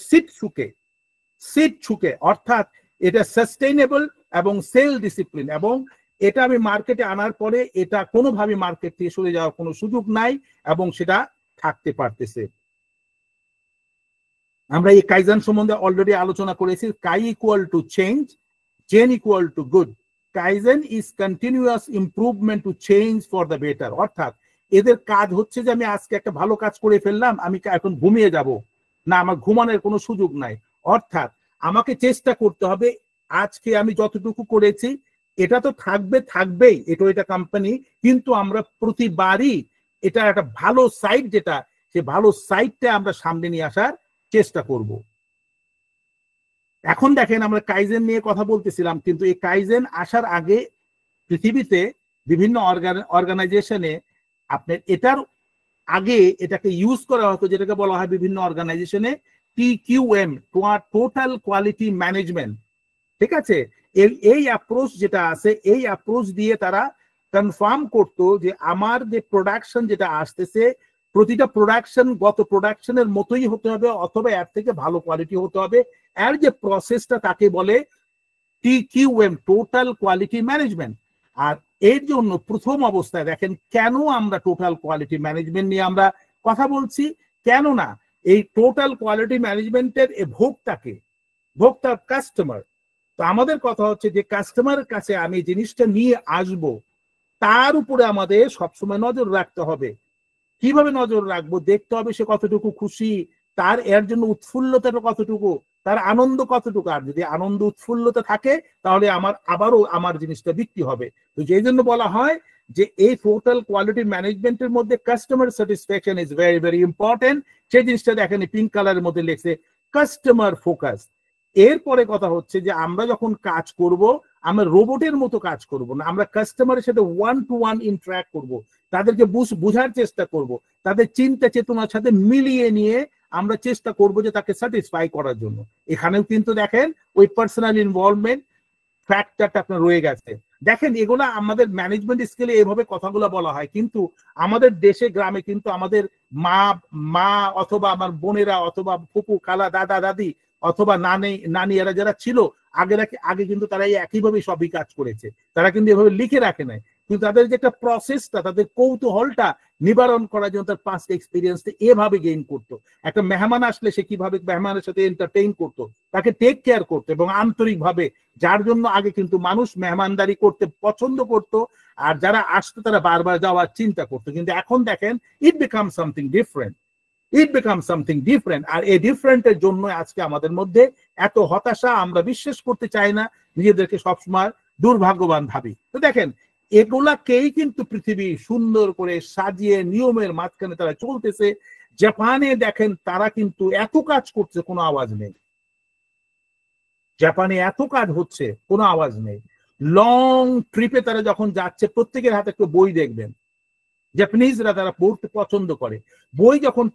সিটসুকে অর্থাৎ এটা সাস্টেইনেবল এবং সেল ডিসিপ্লিন, এবং এটা আমি মার্কেটে আনার পরে এটা কোনোভাবে মার্কেট থেকে সরে যাওয়ার কোনো সুযোগ নাই এবং সেটা থাকতে পারতেছে। আমরা এই কাইজেন সম্বন্ধে অলরেডি আলোচনা করেছি। Kai equal to change, zen equal to good. Kaizen is continuous improvement to change for the better. অর্থাৎ এদের কাজ হচ্ছে যে আমি আজকে একটা ভালো কাজ করে ফেললাম, আমি এখন ঘুমিয়ে যাব না, আমার ঘুমানোর কোনো সুযোগ নাই। অর্থাৎ আমাকে চেষ্টা করতে হবে আজকে আমি যতটুকু করেছি এটা তো থাকবেই, এটা কোম্পানি, কিন্তু আমরা প্রতিবারই এটা একটা ভালো সাইড, যেটা সে ভালো সাইডটা আমরা সামনে নিয়ে আসার চেষ্টা করব। এখন দেখেন আমরা কাইজেন নিয়ে কথা বলতেছিলাম, কিন্তু এই কাইজেন আসার আগে পৃথিবীতে বিভিন্ন অর্গানাইজেশনে আপনার এটার আগে এটাকে ইউজ করা হতো, যেটাকে বলা হয় বিভিন্ন অর্গানাইজেশনে TQM, টোটাল কোয়ালিটি ম্যানেজমেন্ট। ঠিক আছে, এই অ্যাপ্রোচ যেটা আছে, এই অ্যাপ্রোচ দিয়ে তারা কনফার্ম করতো যে আমার যে প্রোডাকশন যেটা আসতেছে প্রতিটা প্রোডাকশন গত প্রোডাকশনের মতোই হতে হবে অথবা এর থেকে ভালো কোয়ালিটি হতে হবে। এর যে প্রসেসটা তাকে বলে TQM, টোটাল কোয়ালিটি ম্যানেজমেন্ট। আর এর জন্য প্রথম অবস্থায় দেখেন কেন আমরা টোটাল কোয়ালিটি ম্যানেজমেন্ট নিয়ে আমরা কথা বলছি, কেননা এই টোটাল কোয়ালিটি ম্যানেজমেন্টের ভোক্তা কাস্টমার। তো আমাদের কথা হচ্ছে যে কাস্টমারের কাছে আমি জিনিসটা নিয়ে আসব, তার উপরে আমাদের সবসময় নজর রাখতে হবে। কিভাবে নজর রাখবো? দেখতে হবে সে কতটুকু খুশি, তার এর জন্য উৎফুল্লতাটা কতটুকু, তার আনন্দ কতটুকু। আর যদি আনন্দ উৎফুল্লতা থাকে তাহলে আবারও আমার জিনিসটা বিক্রি হবে। তো যেই জন্য বলা হয় যে এই টোটাল কোয়ালিটি ম্যানেজমেন্টের মধ্যে customer satisfaction is very very important. সেই জিনিসটা দেখেন পিঙ্ক কালারের মধ্যে লেখছে কাস্টমার ফোকাস। এরপরে কথা হচ্ছে যে আমরা যখন কাজ করব আমরা রোবটের মতো কাজ করব না, আমরা কাস্টমারের সাথে 1-to-1 ইন্টারঅ্যাক্ট করব, তাদেরকে বুঝার চেষ্টা করব, তাদের চিন্তা চেতনার সাথে মিলিয়ে নিয়ে আমরা চেষ্টা করব যে তাকে স্যাটিসফাই করার জন্য। এখানেও কিন্তু দেখেন ওই পার্সোনাল ইনভলভমেন্ট ফ্যাক্টরটা আপনার রয়ে গেছে। দেখেন এগুলা আমাদের ম্যানেজমেন্ট স্কেলে এভাবে কথাগুলো বলা হয়, কিন্তু আমাদের দেশে গ্রামে কিন্তু আমাদের মা অথবা আমার বোনেরা অথবা ফুপু খালা দাদা দাদি অথবা নানি এরা যারা ছিল আগে কিন্তু তারা একইভাবে সবই কাজ করেছে, তারা কিন্তু এভাবে লিখে রাখে নাই, কিন্তু তাদের যে একটা প্রসেসটা, তাদের কৌতূহলটা নিবারণ করার জন্য তার পাস্ট এক্সপিরিয়েন্সটা এভাবে গেইন করতো। একটা মেহমান আসলে সে কিভাবে মেহমানের সাথে এন্টারটেইন করতো, তাকে টেক কেয়ার করতো এবং আন্তরিকভাবে, যার জন্য আগে কিন্তু মানুষ মেহমানদারি করতে পছন্দ করতো আর যারা আসতো তারা বারবার যাওয়ার চিন্তা করতো। কিন্তু এখন দেখেন ইট বিকাম সামথিং ডিফারেন্ট। আর এই ডিফারেন্টের জন্য আজকে আমাদের মধ্যে এত হতাশা, আমরা বিশ্বাস করতে চাই না, নিজেদেরকে সবসময় দুর্ভাগ্যবান ভাবি। তো দেখেন এগুলাকেই কিন্তু পৃথিবী সুন্দর করে সাজিয়ে নিয়মের মাঝখানে তারা চলতেছে। জাপানে দেখেন তারা কিন্তু এত কাজ করছে কোনো আওয়াজ নেই, জাপানে এত কাজ হচ্ছে কোনো আওয়াজ নেই। লং ট্রিপে তারা যখন যাচ্ছে প্রত্যেকের হাতে একটা বই দেখবেন, জাপানিজরা তারা পড়তে পছন্দ করে। বই যখন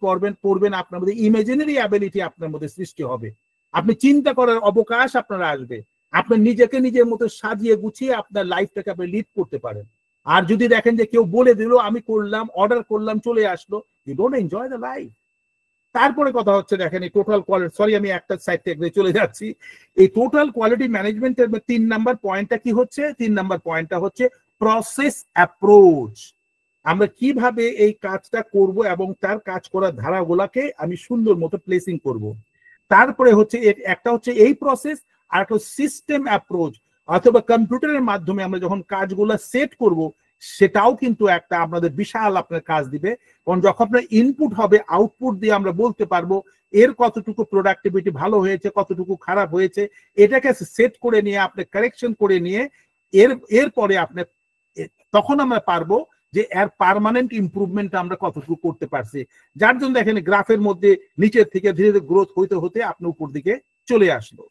পড়বেন আপনার মধ্যে ইমাজিনারি অ্যাবিলিটি আপনার মধ্যে সৃষ্টি হবে, আপনি চিন্তা করার অবকাশ আপনার আসবে, আপনার নিজেকে নিজের মতো সাজিয়ে গুছিয়ে আপনার লাইফটাকে আপনি লিড করতে পারেন। আর যদি দেখেন যে কেউ বলে দিল আমি করলাম, অর্ডার করলাম, চলে আসলো, you don't enjoy the life. তারপরে কথা হচ্ছে দেখেন এই টোটাল কোয়ালিটি, সরি আমি একটা সাইড থেকে চলে যাচ্ছি, এই টোটাল কোয়ালিটি ম্যানেজমেন্টের 3 নাম্বার পয়েন্টটা কি হচ্ছে? 3 নাম্বার পয়েন্টটা হচ্ছে প্রসেস অ্যাপ্রোচ। আমরা কিভাবে এই কাজটা করব এবং তার কাজ করার ধারাগুলাকে আমি সুন্দর মতো প্লেসিং করব। তারপরে হচ্ছে একটা হচ্ছে এই প্রসেস, আর একটা সিস্টেম অ্যাপ্রোচ, অথবা কম্পিউটারের মাধ্যমে আমরা যখন কাজগুলো সেট করব সেটাও কিন্তু একটা আপনাদের বিশাল আপনার কাজ দিবে। কারণ যখন আপনার ইনপুট হবে, আউটপুট দিয়ে আমরা বলতে পারবো এর কতটুকু প্রোডাক্টিভিটি ভালো হয়েছে, কতটুকু খারাপ হয়েছে, এটাকে সেট করে নিয়ে আপনি কারেকশন করে নিয়ে এরপরে আপনি তখন আমরা পারবো যে এর পার্মানেন্ট ইমপ্রুভমেন্ট আমরা কতটুকু করতে পারছি। যার জন্য দেখেন গ্রাফের মধ্যে নিচের থেকে ধীরে ধীরে গ্রোথ হইতে হতে আপনি উপর দিকে চলে আসলো।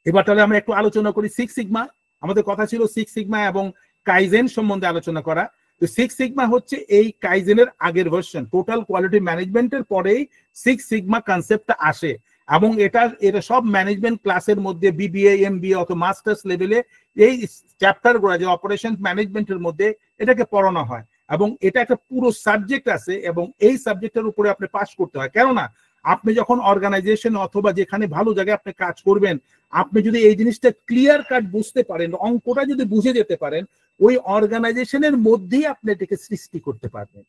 এবার তাহলে আমরা একটু আলোচনা করি সিক্স সিগমা। আমাদের কথা ছিল সিক্স সিগমা এবং কাইজেন সম্বন্ধে আলোচনা করা। তো সিক্স সিগমা হচ্ছে এই কাইজেনের আগের ভার্সন। টোটাল কোয়ালিটি ম্যানেজমেন্টের পরেই সিক্স সিগমা কনসেপ্টটা আসে এবং এটা সব ম্যানেজমেন্ট ক্লাসের মধ্যে বিবিএ, এমবিএ অথবা মাস্টার্স লেভেলে এই চ্যাপ্টারগুলো যে অপারেশন ম্যানেজমেন্টের মধ্যে এটাকে পড়ানো হয় এবং এটা একটা পুরো সাবজেক্ট আছে এবং এই সাবজেক্টের উপরে আপনি পাস করতে হয়। কেননা আপনি যখন অর্গানাইজেশন অথবা যেখানে ভালো জায়গায় আপনি কাজ করবেন, আপনি যদি এই জিনিসটা ক্লিয়ার কাট বুঝতে পারেন, অঙ্কটা যদি বুঝে যেতে পারেন, ওই অর্গানাইজেশনের মধ্যেই আপনি এটাকে সৃষ্টি করতে পারবেন।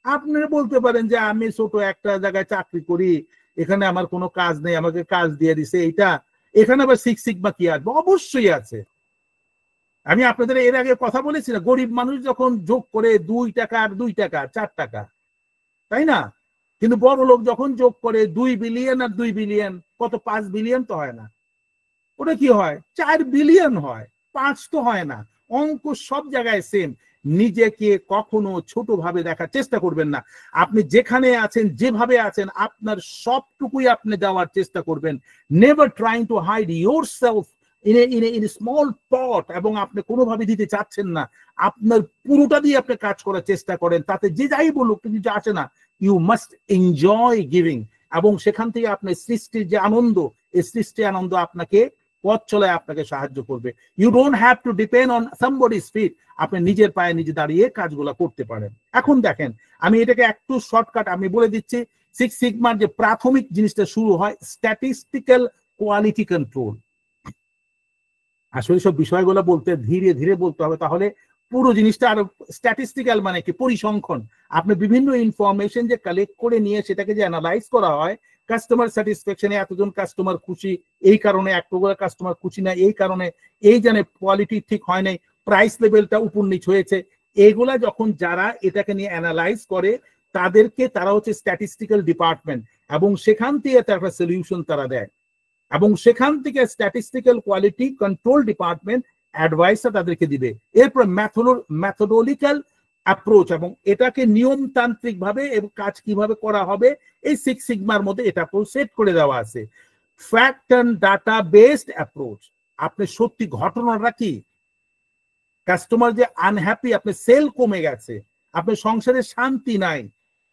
আপনারা বলতে পারেন যে আমি ছোট একটা জায়গায় চাকরি করি, এখানে আমার কোনো কাজ নেই, আমাকে কাজ দিয়ে দিছে এইটা, এখানে আবার সিক্স সিগমা কি আসবে? অবশ্যই আছে। আমি আপনাদের এর আগে কথা বলেছি না, গরিব মানুষ যখন যোগ করে 2 টাকা আর 2 টাকা 4 টাকা, তাই না? কিন্তু বড় লোক যখন যোগ করে 2 বিলিয়ন আর 2 বিলিয়ন, কত 5 বিলিয়ন তো হয় না, ওটা কি হয় 4 বিলিয়ন হয়, 5 তো হয় না। অঙ্ক সব জায়গায় সেম। নিজেকে কখনো ছোট ভাবে দেখার চেষ্টা করবেন না। আপনি যেখানে আছেন, যেভাবে আছেন, আপনার সবটুকুই আপনি দেওয়ার চেষ্টা করবেন। Never trying to hide yourself in a small pot, এবং আপনি কোনোভাবে দিতে চাচ্ছেন না, আপনার পুরোটা দিয়ে আপনি কাজ করার চেষ্টা করেন। তাতে যে যাই বলুক কিছু আসে না। ইউ মাস্ট এনজয় গিভিং, এবং সেখান থেকে আপনার সৃষ্টির যে আনন্দ, এই সৃষ্টির আনন্দ আপনাকে পথ চলায় আপনাকে সাহায্য করবে। You don't have to depend on somebody's feet. আপনি নিজের পায়ে নিজে দাঁড়িয়ে কাজগুলো করতে পারেন। এখন দেখেন, আমি এটাকে একটু শর্টকাট আমি বলে দিচ্ছি। সিক্স সিগমার যে প্রাথমিক জিনিসটা শুরু হয় স্ট্যাটিস্টিক্যাল কোয়ালিটি কন্ট্রোল। আসলে সব বিষয়গুলো বলতে ধীরে ধীরে বলতে হবে, তাহলে পুরো জিনিসটা আরো স্ট্যাটিস্টিক্যাল মানে কি পরিসংখ্যান। আপনি বিভিন্ন ইনফরমেশন যে কালেক্ট করে নিয়ে সেটাকে যে অ্যানালাইজ করা হয়, কাস্টমার স্যাটিসফ্যাকশনে এতজন কাস্টমার খুশি, এই কারণে এতগুলো কাস্টমার খুশি না, এই কারণে এই জানে কোয়ালিটি ঠিক হয় নাই, প্রাইস লেভেলটা উপর নিচ হয়েছে, এগুলা যখন যারা এটাকে নিয়ে অ্যানালাইজ করে তাদেরকে, তারা হচ্ছে স্ট্যাটিস্টিক্যাল ডিপার্টমেন্ট, এবং সেখান থেকে একটা সলিউশন তারা দেয়, এবং সেখান থেকে স্ট্যাটিস্টিক্যাল কোয়ালিটি কন্ট্রোল ডিপার্টমেন্ট অ্যাডভাইসটা তাদেরকে দিবে। এরপর ম্যাথোডোলিক্যাল অ্যাপ্রোচ, এবং এটাকে নিয়মতান্ত্রিক ভাবে এবং কাজ কিভাবে করা হবে এই সিক্স সিগমার মধ্যে এটা সেট করে দেওয়া আছে। Fact and data based approach. আপনি সত্যি ঘটনাটা কি, কাস্টমার যে আনহ্যাপি, আপনার সেল কমে গেছে, আপনার সংসারে শান্তি নাই,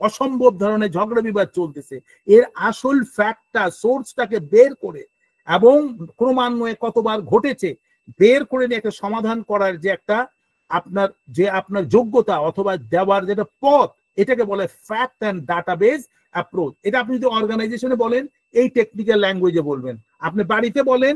অসম্ভব ধরনের ঝগড়া বিবাদ চলতেছে, এর আসল ফ্যাক্টটা, সোর্সটাকে বের করে এবং ক্রমান্বয়ে কতবার ঘটেছে বের করে নিয়ে একটা সমাধান করার যে একটা আপনার যোগ্যতা অথবা দেওয়ার যেটা পথ, এটাকে বলে ফ্যাক্ট অ্যান্ড ডাটাবেস অ্যাপ্রোচ। এটা আপনি যদি অর্গানাইজেশনে বলেন এই টেকনিক্যাল ল্যাঙ্গুয়েজে বলবেন, আপনি বাড়িতে বলেন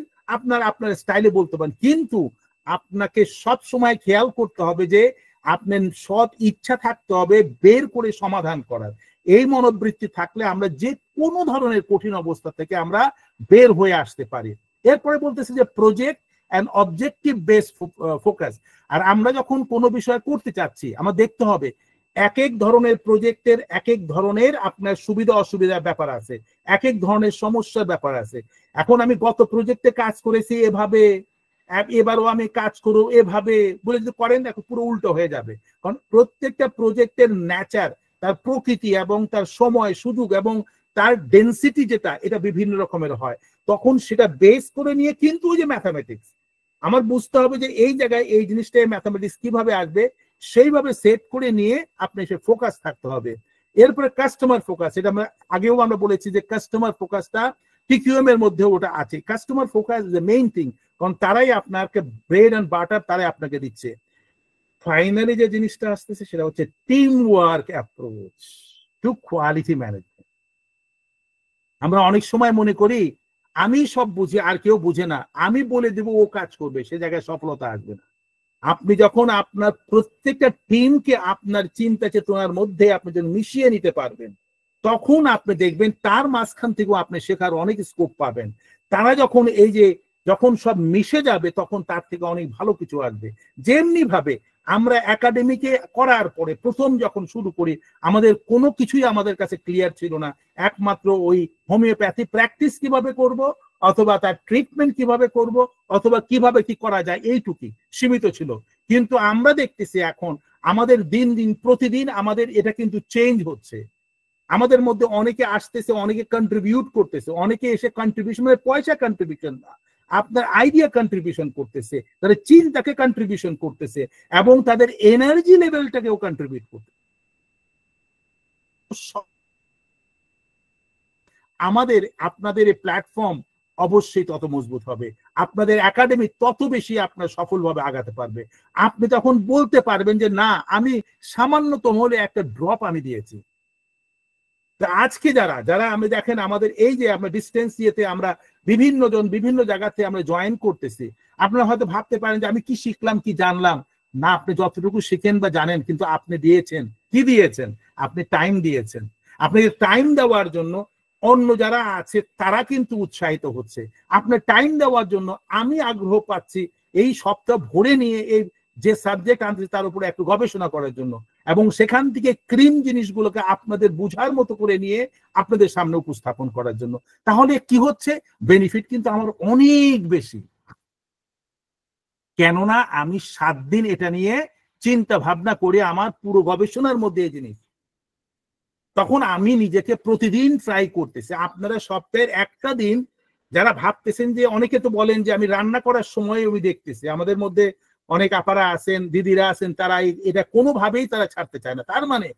আপনার স্টাইলে বলতে পারেন, কিন্তু আপনাকে সব সময় খেয়াল করতে হবে যে আপনার সৎ ইচ্ছা থাকতে হবে বের করে সমাধান করার। এই মনোবৃত্তি থাকলে আমরা যে কোনো ধরনের কঠিন অবস্থা থেকে আমরা বের হয়ে আসতে পারি। এরপরে বলতেছে যে project and objective based focus. আর আমরা যখন কোনো বিষয় করতে চাচ্ছি, আমরা দেখতে হবে এক এক ধরনের প্রজেক্টের এক এক ধরনের আপনার সুবিধা অসুবিধার ব্যাপার আছে, এক এক ধরনের সমস্যার ব্যাপার আছে। এখন আমি গত প্রজেক্টে কাজ করেছি এভাবে, এবারও আমি কাজ করব এভাবে বলে যদি করেন, দেখো পুরো উল্টো হয়ে যাবে। কারণ প্রত্যেকটা প্রজেক্টের নেচার, তার প্রকৃতি এবং তার সময় সুযোগ এবং তার ডেন্সিটি যেটা, এটা বিভিন্ন রকমের হয়। তখন সেটা বেস করে নিয়ে কিন্তু ওই যে ম্যাথামেটিক্স আমার বুঝতে হবে যে এই জায়গায় এই জিনিসটা ম্যাথামেটিক্স কিভাবে আসবে, সেইভাবে সেট করে নিয়ে আপনি সে ফোকাস থাকতে হবে। এরপরে কাস্টমার ফোকাস, এটা আগেও আমরা বলেছি যে কাস্টমার ফোকাসটা টিকিউএম এর মধ্যে ওটা আছে। Customer focus is the main thing, কারণ তারাই আপনাকে ব্রেড অ্যান্ড বাটার তারাই আপনাকে দিচ্ছে। ফাইনালি যে জিনিসটা আসতেছে সেটা হচ্ছে team work approach to quality management. আমরা অনেক সময় মনে করি আমি সব বুঝি আর কেউ বুঝে না, আমি বলে দেব ও কাজ করবে, সে জায়গায় সফলতা আসবে না। আপনি যখন আপনার প্রত্যেকটা টিমকে আপনার চিন্তা চেতনার মধ্যে আপনি যখন মিশিয়ে নিতে পারবেন, তখন আপনি দেখবেন তার মাঝখান থেকেও আপনি শেখার অনেক স্কোপ পাবেন। তারা যখন যখন সব মিশে যাবে, তখন তার থেকে অনেক ভালো কিছু আসবে। যেমনি ভাবে আমরা একাডেমিকে করার পরে প্রথম যখন শুরু করি আমাদের কোনো কিছুই আমাদের কাছে ক্লিয়ার ছিল না, একমাত্র ওই হোমিওপ্যাথি প্র্যাকটিস কিভাবে করব, অথবা তার ট্রিটমেন্ট কিভাবে করব, অথবা কিভাবে কি করা যায়, এইটুকুই সীমিত ছিল। কিন্তু আমরা দেখতেছি এখন আমাদের দিন দিন প্রতিদিন আমাদের এটা কিন্তু চেঞ্জ হচ্ছে। আমাদের মধ্যে অনেকে আসতেছে, অনেকে কন্ট্রিবিউট করতেছে, অনেকে এসে কন্ট্রিবিউশন মানে পয়সা কন্ট্রিবিউশন না, আপনার আইডিয়া কন্ট্রিবিউশন করতেছে, তাদের চিন্তাকে কন্ট্রিবিউশন করতেছে এবং তাদের এনার্জি লেভেলটাকেও কন্ট্রিবিউট করতেছে। আমাদের আপনাদের এই প্ল্যাটফর্ম অবশ্যই তত মজবুত হবে, আপনাদের একাডেমি তত বেশি আপনার সফলভাবে আগাতে পারবে। আপনি তখন বলতে পারবেন যে না, আমি সামান্যতম হলে একটা ড্রপ আমি দিয়েছি। আজকে যারা যারা আমি দেখেন আমাদের এই যে আমরা ডিস্টেন্স ইয়েতে আমরা বিভিন্ন জন বিভিন্ন জায়গাতে আমরা জয়েন করতেছি, আপনারা হয়তো ভাবতে পারেন যে আমি কি শিখলাম কি জানলাম, না, আপনি যতটুকু শিখেন বা জানেন কিন্তু আপনি দিয়েছেন কি দিয়েছেন, আপনি টাইম দিয়েছেন। আপনি টাইম দেওয়ার জন্য অন্য যারা আছে তারা কিন্তু উৎসাহিত হচ্ছে, আপনার টাইম দেওয়ার জন্য আমি আগ্রহ পাচ্ছি এই সপ্তাহ ভরে নিয়ে এই যে সাবজেক্ট আনছে তার উপরে একটু গবেষণা করার জন্য এবং সেখান থেকে ক্রিম জিনিসগুলোকে আপনাদের বুঝার মতো করে নিয়ে আপনাদের সামনে উপস্থাপন করার জন্য। তাহলে কি হচ্ছে, বেনিফিট কিন্তু আমার অনেক বেশি, কেননা আমি 7 দিন এটা নিয়ে চিন্তা ভাবনা করে আমার পুরো গবেষণার মধ্যে এই জিনিস, তখন আমি নিজেকে প্রতিদিন ট্রাই করতেছি। আপনারা সপ্তাহের একটা দিন যারা ভাবতেছেন যে, অনেকে তো বলেন যে আমি রান্না করার সময় আমি দেখতেছি, আমাদের মধ্যে অনেক আপারা আছেন, দিদিরা আছেন, তারা এটা কোনোভাবেই তারা ছাড়তে চায় না, তার মানে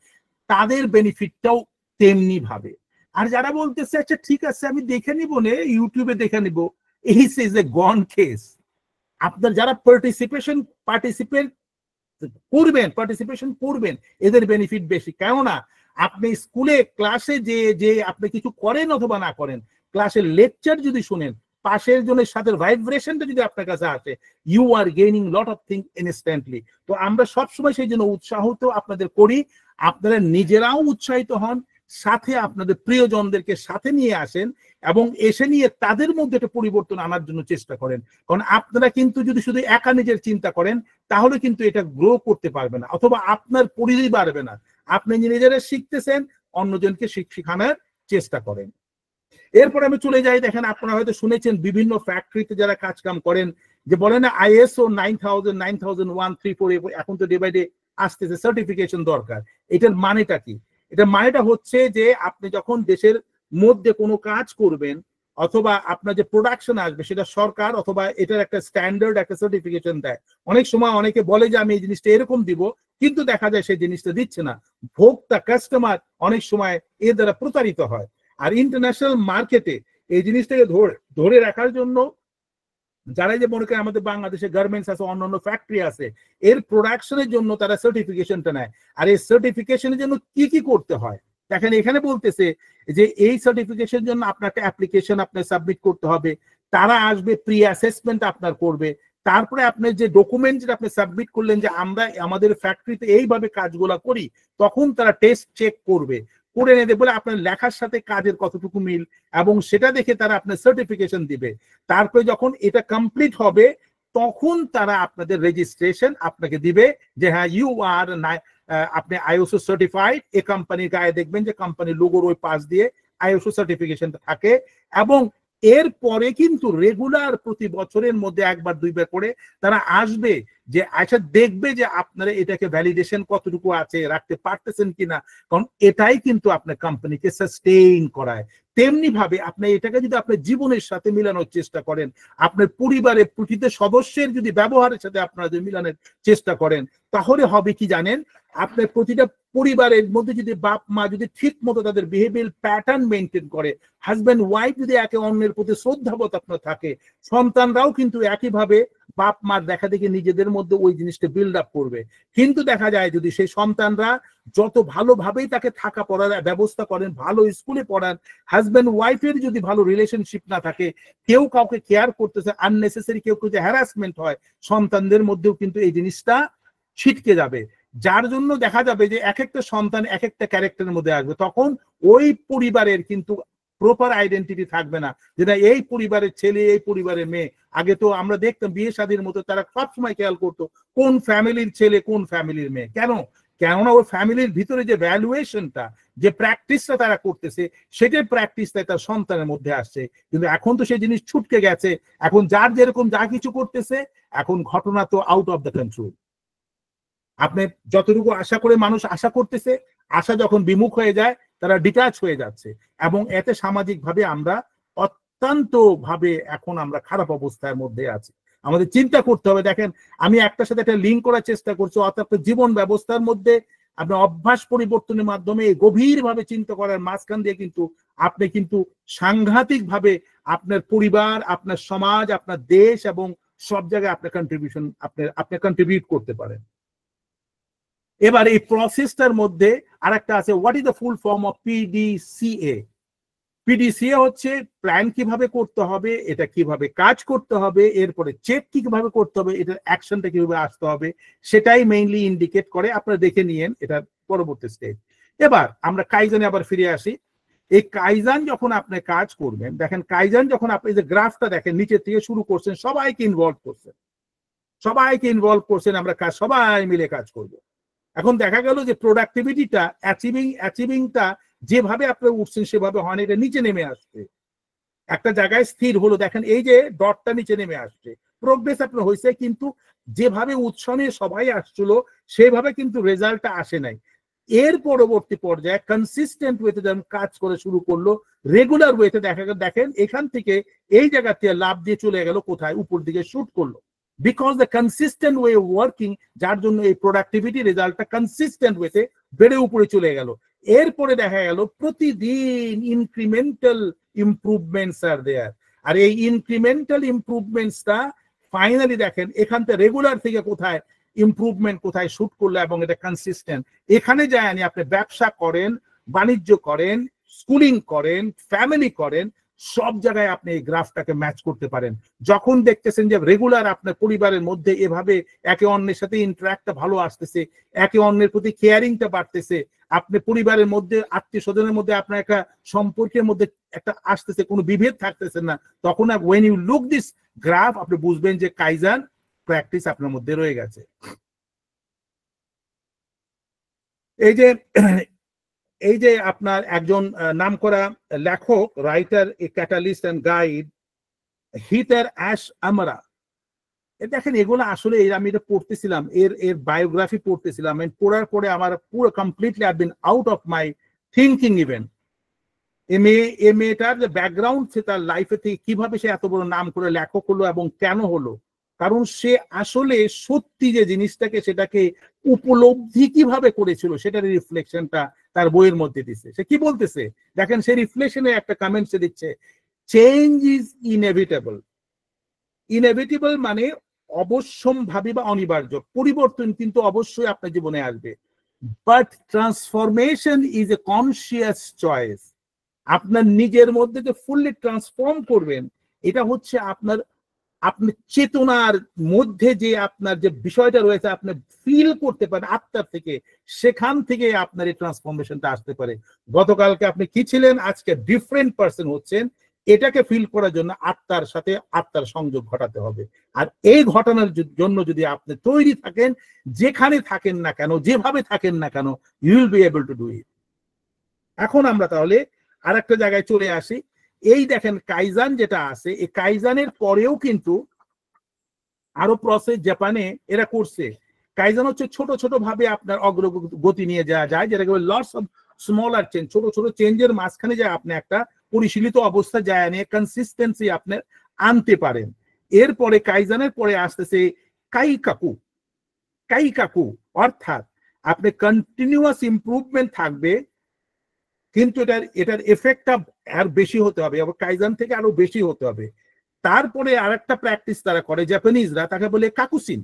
তাদের বেনিফিটটাও তেমনি ভাবে। আর যারা বলতেছে আচ্ছা ঠিক আছে আমি দেখে নিব নে, ইউটিউবে দেখে নিব, এই ইজ এ গন কেস। আপনার যারা পার্টিসিপেশন করবেন এদের বেনিফিট বেশি, কেননা আপনি স্কুলে ক্লাসে যে আপনি কিছু করেন অথবা না করেন, ক্লাসের লেকচার যদি শুনেন, পাশের জনের সাথে ভাইব্রেশনটা যদি আপনার কাছে আসে, you are gaining lot of thing instantly. তো আমরা সবসময় সেই জন্য উৎসাহিত আপনাদের করি, আপনারা নিজেরাও উৎসাহিত হন, সাথে আপনাদের প্রিয়জনদেরকে সাথে নিয়ে আসেন এবং এসে নিয়ে তাদের মধ্যে একটা পরিবর্তন আনার জন্য চেষ্টা করেন। কারণ আপনারা কিন্তু যদি শুধু একা নিজের চিন্তা করেন তাহলে কিন্তু এটা গ্রো করতে পারবে না, অথবা আপনার পরিধি বাড়বে না। আপনি নিজেরা শিখতেছেন, অন্যজনকে শেখানোর চেষ্টা করেন। এরপর আমি চলে যাই, দেখেন আপনারা হয়তো শুনেছেন বিভিন্ন ফ্যাক্টরিতে যারা কাজকাম করেন যে বলে না ISO 9000, 9001, 34, এখন তো ডে বাই ডে আসতেছে সার্টিফিকেশন দরকার। এটার মানেটা কি? এটা মানেটা হচ্ছে যে আপনি যখন দেশের মধ্যে কোনো কাজ করবেন অথবা আপনার যে প্রোডাকশন আসবে সেটা সরকার অথবা এটার একটা স্ট্যান্ডার্ড একটা সার্টিফিকেশন দেয়। অনেক সময় অনেকে বলে যে আমি এই জিনিসটা এরকম দিব, কিন্তু দেখা যায় সেই জিনিসটা দিচ্ছে না, ভোক্তা কাস্টমার অনেক সময় এর দ্বারা প্রতারিত হয়। আর ইন্টারন্যাশনাল মার্কেটে এই জিনিসটাকে ধরে রাখার জন্য যারা যে মনে করেন আমাদের বাংলাদেশে গার্মেন্টস আছে, অন্যান্য ফ্যাক্টরি আছে, এর প্রোডাকশনের জন্য তারা সার্টিফিকেশনটা নেয়। আর এই সার্টিফিকেশনের জন্য কি কি করতে হয় দেখেন, এখানে বলতেছে যে এই সার্টিফিকেশনের জন্য আপনার একটা অ্যাপ্লিকেশন আপনার সাবমিট করতে হবে, তারা আসবে, প্রি অ্যাসেসমেন্ট আপনার করবে, তারপরে আপনার যে ডকুমেন্ট যেটা আপনি সাবমিট করলেন যে আমরা আমাদের ফ্যাক্টরিতে এইভাবে কাজগুলো করি, তখন তারা টেস্ট চেক করবে, করে নিয়ে বলে আপনার লেখার সাথে কাজের কতটুকু মিল, এবং সেটা দেখে তারা আপনার সার্টিফিকেশন দিবে। তারপরে যখন এটা কমপ্লিট হবে তখন তারা আপনাদের রেজিস্ট্রেশন আপনাকে দিবে যে হ্যাঁ ইউ আর আপনি ISO সার্টিফাইড। এই কোম্পানির গায়ে দেখবেন যে কোম্পানির লোগোর ওই পাশ দিয়ে ISO সার্টিফিকেশনটা থাকে, এবং এরপরে কিন্তু রেগুলার প্রতি বছরের মধ্যে একবার দুইবার করে তারা আসবে, যে আচ্ছা দেখবে যে আপনারা এটাকে ভ্যালিডেশন কতটুকু আছে, রাখতে পারতেছেন কিনা, কারণ এটাই কিন্তু আপনার কোম্পানিকে সাস্টেইন করায়। তেমনি ভাবে আপনি এটাকে যদি আপনার জীবনের সাথে মিলানোর চেষ্টা করেন, আপনার পরিবারের প্রতিটা সদস্যের যদি ব্যবহারের সাথে আপনারা যদি মিলানোর চেষ্টা করেন, তাহলে হবে কি জানেন, আপনার প্রতিটা পরিবারের মধ্যে যদি বাপ মা যদি ঠিক মতো তাদের বিহেভিয়ার প্যাটার্ন মেনটেন করে, হাজব্যান্ড ওয়াইফ যদি একে অন্যের প্রতি শ্রদ্ধাবোধ আপনার থাকে, সন্তানরাও কিন্তু একইভাবে বাপ মার দেখা দেখি নিজেদের মধ্যে ওই জিনিসটা বিল্ড আপ করবে। কিন্তু দেখা যায় যদি সেই সন্তানরা যত ভালোভাবেই তাকে থাকা পড়ার ব্যবস্থা করেন, ভালো স্কুলে পড়ান, হাজব্যান্ড ওয়াইফের যদি ভালো রিলেশনশিপ না থাকে, কেউ কাউকে কেয়ার করতেছে, আননেসেসারি কেউ যে হ্যারাসমেন্ট হয়, সন্তানদের মধ্যেও কিন্তু এই জিনিসটা ছিটকে যাবে। যার জন্য দেখা যাবে যে এক একটা সন্তান এক একটা ক্যারেক্টারের মধ্যে আসবে, তখন ওই পরিবারের কিন্তু প্রপার আইডেন্টিটি থাকবে না, যেটা এই পরিবারের ছেলে এই পরিবারের মেয়ে। আগে তো আমরা দেখতাম বিয়ে শাদীর মতো তারা সবসময় খেয়াল করতো কোন ফ্যামিলির ছেলে কোন ফ্যামিলির মেয়ে। কেননা ওই ফ্যামিলির ভিতরে যে ভ্যালুয়েশনটা, যে প্র্যাকটিসটা তারা করতেছে, সেটার প্র্যাকটিসটা তার সন্তানের মধ্যে আসছে। কিন্তু এখন তো সেই জিনিস ছুটকে গেছে, এখন যার যেরকম যা কিছু করতেছে, এখন ঘটনা তো আউট অফ দ্য কন্ট্রোল। আপনি যতটুকু আশা করে মানুষ আশা করতেছে, আশা যখন বিমুখ হয়ে যায় তারা ডিটাচ হয়ে যাচ্ছে, এবং এতে সামাজিকভাবে আমরা অত্যন্ত ভাবে এখন আমরা খারাপ অবস্থার মধ্যে আছি। আমাদের চিন্তা করতে হবে। দেখেন, আমি একটার সাথে একটা লিঙ্ক করার চেষ্টা করছি, অর্থাৎ জীবন ব্যবস্থার মধ্যে আপনার অভ্যাস পরিবর্তনের মাধ্যমে গভীরভাবে চিন্তা করার মাঝখান দিয়ে কিন্তু আপনি কিন্তু সাংঘাতিক ভাবে আপনার পরিবার, আপনার সমাজ, আপনার দেশ এবং সব জায়গায় আপনার কন্ট্রিবিউশন আপনি কন্ট্রিবিউট করতে পারেন। এবার এই প্রসেসটার মধ্যে আরেকটা আছে, what is the full form of PDCA. PDCA হচ্ছে প্ল্যান কিভাবে করতে হবে, এটা কিভাবে কাজ করতে হবে, এরপরে চেক কিভাবে করতে হবে, এটার অ্যাকশনটা কিভাবে আসতে হবে, সেটাই মেইনলি ইন্ডিকেট করে। আপনারা দেখে নিয়েন এটা পরবর্তী স্টেজ। এবার আমরা কাইজানে আবার ফিরে আসি। এই কাইজান যখন আপনি কাজ করবেন, দেখেন কাইজান যখন আপনি যে গ্রাফটা দেখেন নিচে থেকে শুরু করছেন, সবাইকে ইনভলভ করছেন, আমরা কাজ সবাই মিলে কাজ করব। এখন দেখা গেল যে প্রোডাক্টিভিটিটা অ্যাচিভিংটা যেভাবে আপনি উঠছেন সেভাবে হয় না, এটা নিচে নেমে আসছে, একটা জায়গায় স্থির হলো। দেখেন এই যে ডটটা নিচে নেমে আসছে, প্রোগ্রেস আপনার হয়েছে, কিন্তু যেভাবে উৎসনে সবাই আসছিল সেভাবে কিন্তু রেজাল্টটা আসে নাই। এর পরবর্তী পর্যায়ে কনসিস্টেন্ট ওয়েতে যখন কাজ করে শুরু করলো, রেগুলার ওয়েতে দেখেন এখান থেকে এই জায়গাতে লাভ দিয়ে চলে গেল কোথায়, উপর দিকে শুট করলো। Because the consistent way working, যার জন্য এই প্রোডাক্টিভিটি রেজাল্টটা কনসিস্টেন্ট ওয়েতে বেড়ে উপরে চলে গেল। এরপরে দেখা গেল প্রতিদিন ইনক্রিমেন্টাল ইমপ্রুভমেন্টস আর দেয়ার। আর এই ইনক্রিমেন্টাল ইমপ্রুভমেন্টসটা ফাইনালি দেখেন এখান থেকে রেগুলার থেকে কোথায় ইমপ্রুভমেন্ট কোথায় শুট করলো, এবং এটা কনসিস্টেন্ট। এখানে যায় আপনি ব্যবসা করেন, বাণিজ্য করেন, স্কুলিং করেন, ফ্যামিলি করেন, সব জায়গায় আপনি এই গ্রাফটাকে ম্যাচ করতে পারেন। যখন দেখতেছেন যে রেগুলার আপনার পরিবারের মধ্যে এভাবে একে অন্যের সাথে ইন্টারাক্টটা ভালো আসতেছে, একে অন্যের প্রতি কেয়ারিংটা বাড়তেছে, আপনি পরিবারের মধ্যে আত্মীয় স্বজনের মধ্যে আপনার একটা সম্পর্কের মধ্যে একটা আসতেছে, কোনো বিভেদ থাকতেছে না, তখন when you look this graph আপনি বুঝবেন যে কাইজান প্র্যাকটিস আপনার মধ্যে রয়ে গেছে। এই যে আপনার একজন নামকরা লেখক, রাইটার, ক্যাটালিস্ট এন্ড গাইড, হিটার অ্যাশ আমরা, দেখেন এগুলো আসলে আমি এটা পড়তেছিলাম, এর বায়োগ্রাফি পড়তেছিলাম, পড়ার পরে আমার পুরো completely I been out of my thinking even. এ মেয়েটার যে ব্যাকগ্রাউন্ড, সে তার লাইফে থেকে কিভাবে সে এত বড় নাম করে লেখক হলো এবং কেন হলো, কারণ সে আসলে সত্যি যে জিনিসটাকে সেটাকে উপলব্ধি কিভাবে করেছিল সেটার রিফ্লেকশনটা তার বইয়ের মধ্যে দিচ্ছে। সে কি বলতেছে দেখেন, সে রিফ্লেকশনে একটা কমেন্ট সে দিচ্ছে, চেঞ্জ ইজ ইনএভিটেবল। ইনএভিটেবল মানে অবশ্যম্ভাবী বা অনিবার্য, পরিবর্তন কিন্তু অবশ্যই আপনার জীবনে আসবে, but transformation is a conscious choice. আপনার নিজের মধ্যে যে ফুললি ট্রান্সফর্ম করবেন, এটা হচ্ছে আপনার চেতনার মধ্যে যে আপনার যে বিষয়টা রয়েছে আপনি ফিল করতে পারেন আত্মার থেকে, সেখান থেকে আপনার এই ট্রান্সফরমেশনটা আসতে পারে। গতকালকে আপনি কি ছিলেন, আজকে ডিফারেন্ট পার্সন হচ্ছেন, এটাকে ফিল করার জন্য আত্মার সাথে আত্মার সংযোগ ঘটাতে হবে। আর এই ঘটনার জন্য যদি আপনি তৈরি থাকেন, যেখানে থাকেন না কেন, যেভাবে থাকেন না কেন, you will be able to do it. এখন আমরা তাহলে আর একটা জায়গায় চলে আসি। এই দেখেন কাইজান যেটা আছে, এই কাইজানের পরেও কিন্তু আরো প্রসেস জাপানে এরা করছে। কাইজান হচ্ছে ছোট ছোট ভাবে আপনার অগ্রগতি নিয়ে যাওয়া যায়, যেটাকে লটস অফ স্মলার চেঞ্জ, ছোট ছোট চেঞ্জের মাঝখানে যায় আপনি একটা পরিশীলিত অবস্থা যায় নিয়ে কনসিস্টেন্সি আপনি আনতে পারেন। এরপরে কাইজানের পরে আসতেছে কাইকাকু, অর্থাৎ আপনি কন্টিনিউয়াস ইমপ্রুভমেন্ট থাকবে, কিন্তু এটার এফেক্টটা আর বেশি হতে হবে, আবার কাইজান থেকে আরো বেশি হতে হবে। তারপরে আরেকটা প্র্যাকটিস তারা করে জাপানিজরা, তাকে বলে কাকুসিন,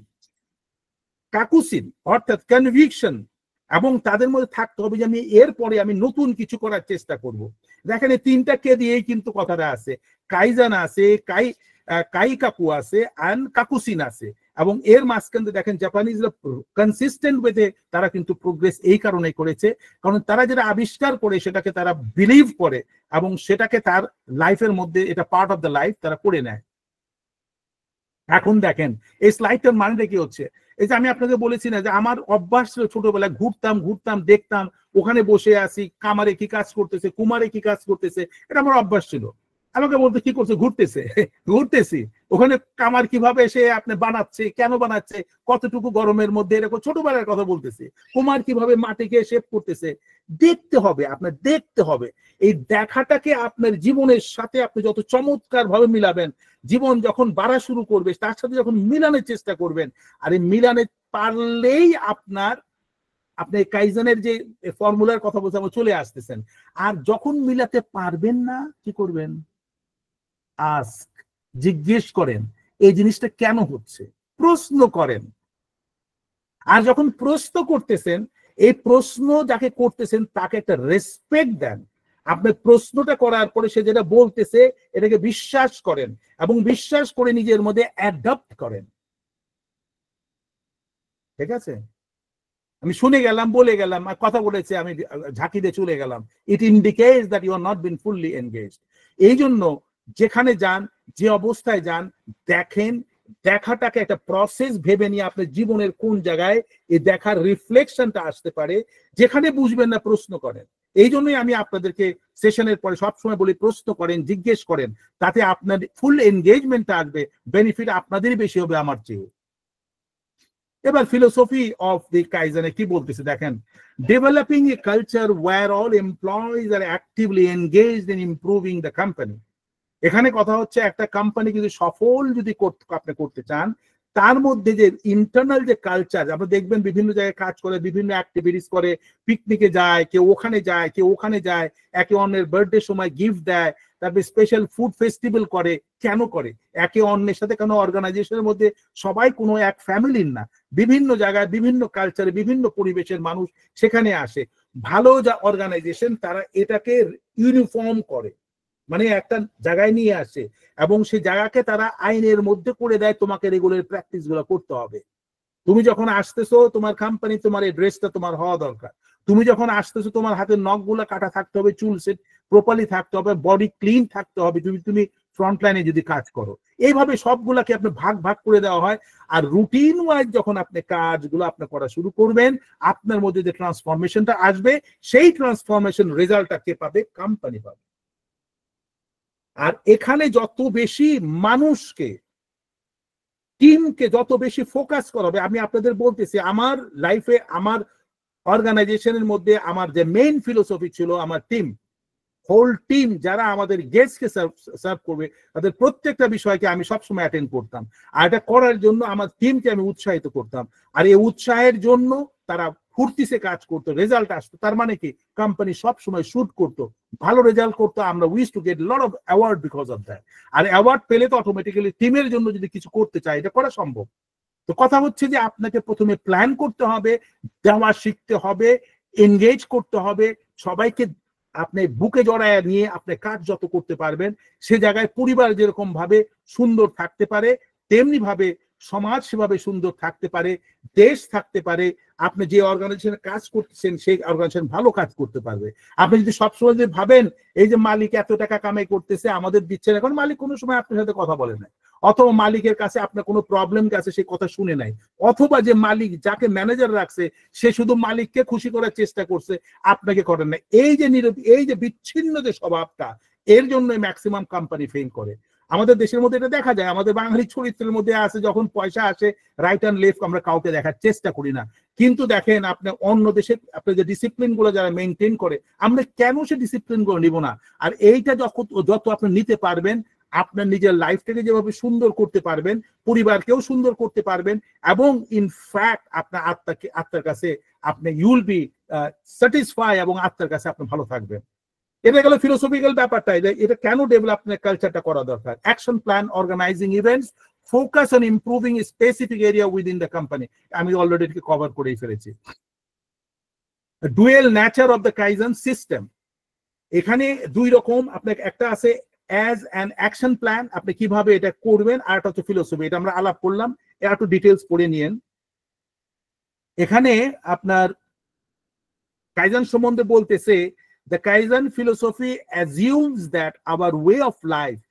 অর্থাৎ কনভিকশন, এবং তাদের মধ্যে থাকতে হবে যে আমি এরপরে আমি নতুন কিছু করার চেষ্টা করব। দেখেন এই তিনটা কে দিয়েই কিন্তু কথাটা আছে, কাইজান আছে, কাইকাকু আছে, এন্ড কাকুসিন আছে। এবং এর মাঝখানে দেখেন জাপানিজরা কনসিস্টেন্ট ওয়েতে তারা কিন্তু প্রোগ্রেস এই কারণে করেছে, কারণ তারা যেটা আবিষ্কার করে সেটাকে তারা বিলিভ করে এবং সেটাকে তার লাইফের মধ্যে এটা পার্ট অফ দ্য লাইফ তারা করে নেয়। এখন দেখেন এই স্লাইডটার মানেটা কি হচ্ছে, এই যে আমি আপনাকে বলেছি না যে আমার অভ্যাস ছিল ছোটবেলায় ঘুরতাম দেখতাম, ওখানে বসে আসি, কামারে কি কাজ করতেছে, কুমারে কি কাজ করতেছে, এটা আমার অভ্যাস ছিল। আমাকে বলতে কি করছে, ঘুরতেছি, ওখানে কামার কিভাবে এসে আপনি বানাচ্ছে, কেন বানাচ্ছে, কতটুকু গরমের মধ্যে, এরকম ছোটবেলার কথা বলতেছি। কুমার কিভাবে মাটিকে শেপ করতেছে, দেখতে হবে, আপনার দেখতে হবে। এই দেখাটাকে আপনার জীবনের সাথে আপনি যত চমৎকার ভাবে মিলাবেন, জীবন যখন বাড়া শুরু করবে তার সাথে যখন মিলানোর চেষ্টা করবেন, আর এই মিলানে পারলেই আপনি কাইজেনের যে ফর্মুলার কথা বলতে আমরা চলে আসতেছেন। আর যখন মিলাতে পারবেন না কি করবেন, আস্ক, জিজ্ঞেস করেন এই জিনিসটা কেন হচ্ছে, প্রশ্ন করেন। আর যখন প্রশ্ন করতেছেন, এই প্রশ্ন যাকে করতেছেন তাকে একটা রেসপেক্ট দেন। আপনি প্রশ্নটা করার পরে সে যেটা বলতেছে এটাকে বিশ্বাস করেন এবং বিশ্বাস করে নিজের মধ্যে অ্যাডপ্ট করেন। ঠিক আছে, আমি শুনে গেলাম, বলে গেলাম, কথা বলেছে, আমি ঝাঁকি দিয়ে চলে গেলাম, it indicates that you are not been fully engaged. এই জন্য যেখানে যান, যে অবস্থায় যান, দেখেন, দেখাটাকে একটা প্রসেস ভেবে নিয়ে আপনার জীবনের কোন জায়গায় এই দেখার রিফ্লেকশনটা আসতে পারে, যেখানে বুঝবেন না প্রশ্ন করেন। এই জন্যই আমি আপনাদেরকে সেশনের পরে সবসময় বলি প্রশ্ন করেন, জিজ্ঞেস করেন, তাতে আপনার ফুল এনগেজমেন্ট আসবে, বেনিফিট আপনাদেরই বেশি হবে আমার চেয়ে। এবার ফিলোসফি অফ দি কাইজেনে কি বলতেছে দেখেন, developing a culture where all employees are actively engaged in improving the company. এখানে কথা হচ্ছে একটা কোম্পানি যদি সফল যদি আপনি করতে চান, তার মধ্যে যে ইন্টারনাল যে কালচার, আপনি দেখবেন বিভিন্ন জায়গায় কাজ করে, বিভিন্ন অ্যাক্টিভিটিস করে, পিকনিকে যায়, কেউ ওখানে যায়, কেউ ওখানে যায়, একে অন্যের বার্থডে সময় গিফট দেয়, তারপরে স্পেশাল ফুড ফেস্টিভ্যাল করে। কেন করে? একে অন্যের সাথে কেন অর্গানাইজেশনের মধ্যে সবাই কোনো এক ফ্যামিলির না, বিভিন্ন জায়গায় বিভিন্ন কালচারে বিভিন্ন পরিবেশের মানুষ সেখানে আসে। ভালো যা অর্গানাইজেশন তারা এটাকে ইউনিফর্ম করে, মানে একটা জায়গায় নিয়ে আসে এবং সেই জায়গাকে তারা আইনের মধ্যে করে দেয়, তোমাকে রেগুলার প্র্যাকটিস গুলো করতে হবে। তুমি যখন আসতেছো তোমার কোম্পানি, তোমার এই ড্রেসটা তোমার হওয়া দরকার। তুমি যখন আসতেছো তোমার হাতের নখগুলো কাটা থাকতে হবে, চুল সেট প্রপারলি থাকতে হবে, বডি ক্লিন থাকতে হবে, তুমি ফ্রন্ট লাইনে যদি কাজ করো। এইভাবে সবগুলাকে আপনি ভাগ ভাগ করে দেওয়া হয়। আর রুটিন ওয়াইজ যখন আপনি কাজগুলো আপনি করা শুরু করবেন, আপনার মধ্যে যে ট্রান্সফরমেশনটা আসবে, সেই ট্রান্সফরমেশন রেজাল্টটা কে পাবে? কোম্পানি পাবে। আর এখানে যত বেশি মানুষকে, টিমকে যত বেশি ফোকাস করা হবে, আমি আপনাদের বলতেছি আমার লাইফে, আমার অর্গানাইজেশনের মধ্যে আমার যে মেইন ফিলোসফি ছিল, আমার টিম, হোল টিম যারা আমাদের গেস্টকে সার্ভ করবে, তাদের প্রত্যেকটা বিষয়কে আমি সবসময় অ্যাটেন্ড করতাম। আর এটা করার জন্য আমার টিমকে আমি উৎসাহিত করতাম। আর এই উৎসাহের জন্য তারা ফুর্তিতে কাজ করতো, রেজাল্ট আসতো। তার মানে কি, কোম্পানি সবসময় শুট করতো, ভালো রেজাল্ট করতো। আমরা wish to get lot of award because of that. আর অ্যাওয়ার্ড পেলে তো অটোমেটিক্যালি টিমের জন্য যদি কিছু করতে চাই, এটা করা সম্ভব। তো কথা হচ্ছে যে আপনাকে প্রথমে প্ল্যান করতে হবে, দেওয়া শিখতে হবে, এনগেজ করতে হবে সবাইকে। আপনি বুকে জড়ায় নিয়ে আপনি কাজ যত করতে পারবেন, সে জায়গায় পরিবার যেরকম ভাবে সুন্দর থাকতে পারে, তেমনি ভাবে সমাজ সেভাবে সুন্দর থাকতে পারে, দেশ থাকতে পারে। আপনি যে অর্গানাইজেশনে কাজ করতেছেন সেই অর্গানাইজেশন ভালো কাজ করতে পারবে। আপনি যদি সবসময় যদি ভাবেন এই যে মালিক এত টাকা কামাই করতেছে, আমাদের দিচ্ছে না, কারণ মালিক কোনো সময় আপনার সাথে কথা বলে না, অথবা মালিকের কাছে আপনার কোনো প্রবলেম আছে সেই কথা শুনে নাই, অথবা যে মালিক যাকে ম্যানেজার রাখছে সে শুধু মালিককে খুশি করার চেষ্টা করছে, আপনাকে করেন না, এই যে বিচ্ছিন্ন যে স্বভাবটা, এর জন্য ম্যাক্সিমাম কোম্পানি ফেল করে। আমাদের দেশের মধ্যে এটা দেখা যায়, আমাদের বাঙালি চরিত্রের মধ্যে আছে, যখন পয়সা আসে রাইট অ্যান্ড লেফট আমরা কাউকে দেখার চেষ্টা করি না। কিন্তু দেখেন আপনি অন্য দেশে আপনি যে ডিসিপ্লিন গুলো যারা মেনটেন করে, আমরা কেন সে ডিসিপ্লিন গুলো নিব না? আর এইটা যত আপনি নিতে পারবেন, আপনার নিজের লাইফটাকে যেভাবে সুন্দর করতে পারবেন, পরিবারকেও সুন্দর করতে পারবেন, এবং ইনফ্যাক্ট আপনার আত্মার কাছে আপনি ইউল বি স্যাটিসফাই, এবং আত্মার কাছে আপনি ভালো থাকবেন। এটা গেল ফিলোসফিক্যাল ব্যাপারটা, এটা কেন ডেভেলপমেন্ট কালচারটা করা দরকার। Action plan, organising events, focus on improving specific area within the company. আমি অলরেডি কভার করেই ফেলেছি। Dual nature of the kaizen system, এখানে দুই রকম। আপনার একটা আছে অ্যাজ অ্যান অ্যাকশন প্ল্যান, আপনি কিভাবে এটা করবেন, আর একটা হচ্ছে ফিলোসফি, এটা আমরা আলাপ করলাম। একটু ডিটেলস পড়ে নিয়েন। এখানে আপনার কাইজান সম্বন্ধে বলতেছে, the Kaizen philosophy assumes that our way of life,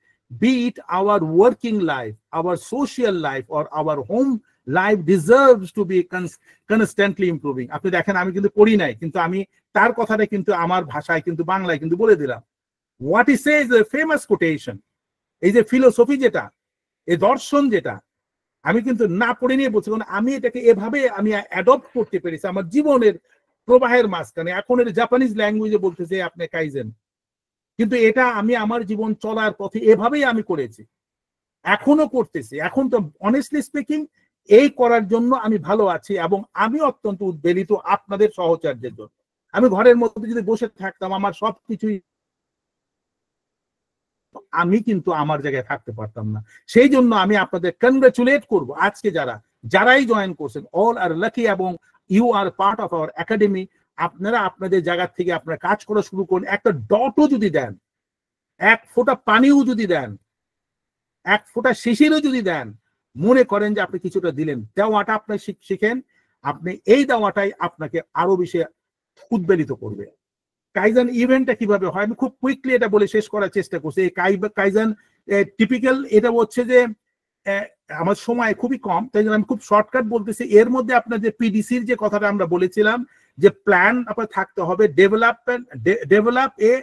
be it our working life, our social life, or our home life, deserves to be constantly improving. আপনি দেখেন আমি কিন্তু পড়ি নাই, কিন্তু আমি তার কথাটা কিন্তু আমার ভাষায় কিন্তু বাংলায় কিন্তু বলে দিলাম। What he says is a famous quotation. এই যে ফিলোসফি যেটা, এই দর্শন যেটা, আমি কিন্তু না পড়ে নিয়ে বলছি, কারণ আমি এটাকে এভাবে আমি অ্যাডপ্ট করতে পেরেছি আমার জীবনের প্রবাহের মাঝখানে। এখন এর জাপানিজ ল্যাঙ্গুয়েজে বলতেছে আপনি কাইজেন, কিন্তু এটা আমি আমার জীবন চলার পথে এভাবেই আমি করেছি, এখনো করতেছি। এখন তো অনেস্টলি স্পিকিং এই করার জন্য আমি ভালো আছি, এবং আমি অত্যন্ত উদ্বেলিত আপনাদের সহচর্যের জন্য। আমি ঘরের মধ্যে যদি বসে থাকতাম, আমার সবকিছুই, আমি কিন্তু আমার জায়গায় থাকতে পারতাম না। সেই জন্য আমি আপনাদের কনগ্রাচুলেট করব, আজকে যারাই জয়েন করছেন, অল আর লাকি, এবং you are part of our academy. আপনারা আপনাদের জায়গা থেকে আপনারা কাজ করা শুরু করুন। একটা ডটও যদি দেন, এক ফোঁটা পানিও যদি দেন, এক ফোঁটা শিশিরও যদি দেন, মনে করেন যে আপনি কিছুটা দিলেন, দেওয়াটা আপনি শিখেন। আপনি এই দেওয়াটাই আপনাকে আরো বেশি উদ্বেলিত করবে। কাইজান ইভেন্টটা কিভাবে হয় আমি খুব কুইকলি এটা বলে শেষ করার চেষ্টা করছি। এই কাইজান টিপিক্যাল, এটা হচ্ছে যে আমার সময় খুবই কম, তাই জন্য আমি খুব শর্টকাট বলতেছি। এর মধ্যে আপনার যে পিডিসির যে কথাটা আমরা বলেছিলাম, যে প্ল্যান আপনার থাকতে হবে, ডেভেলপ এ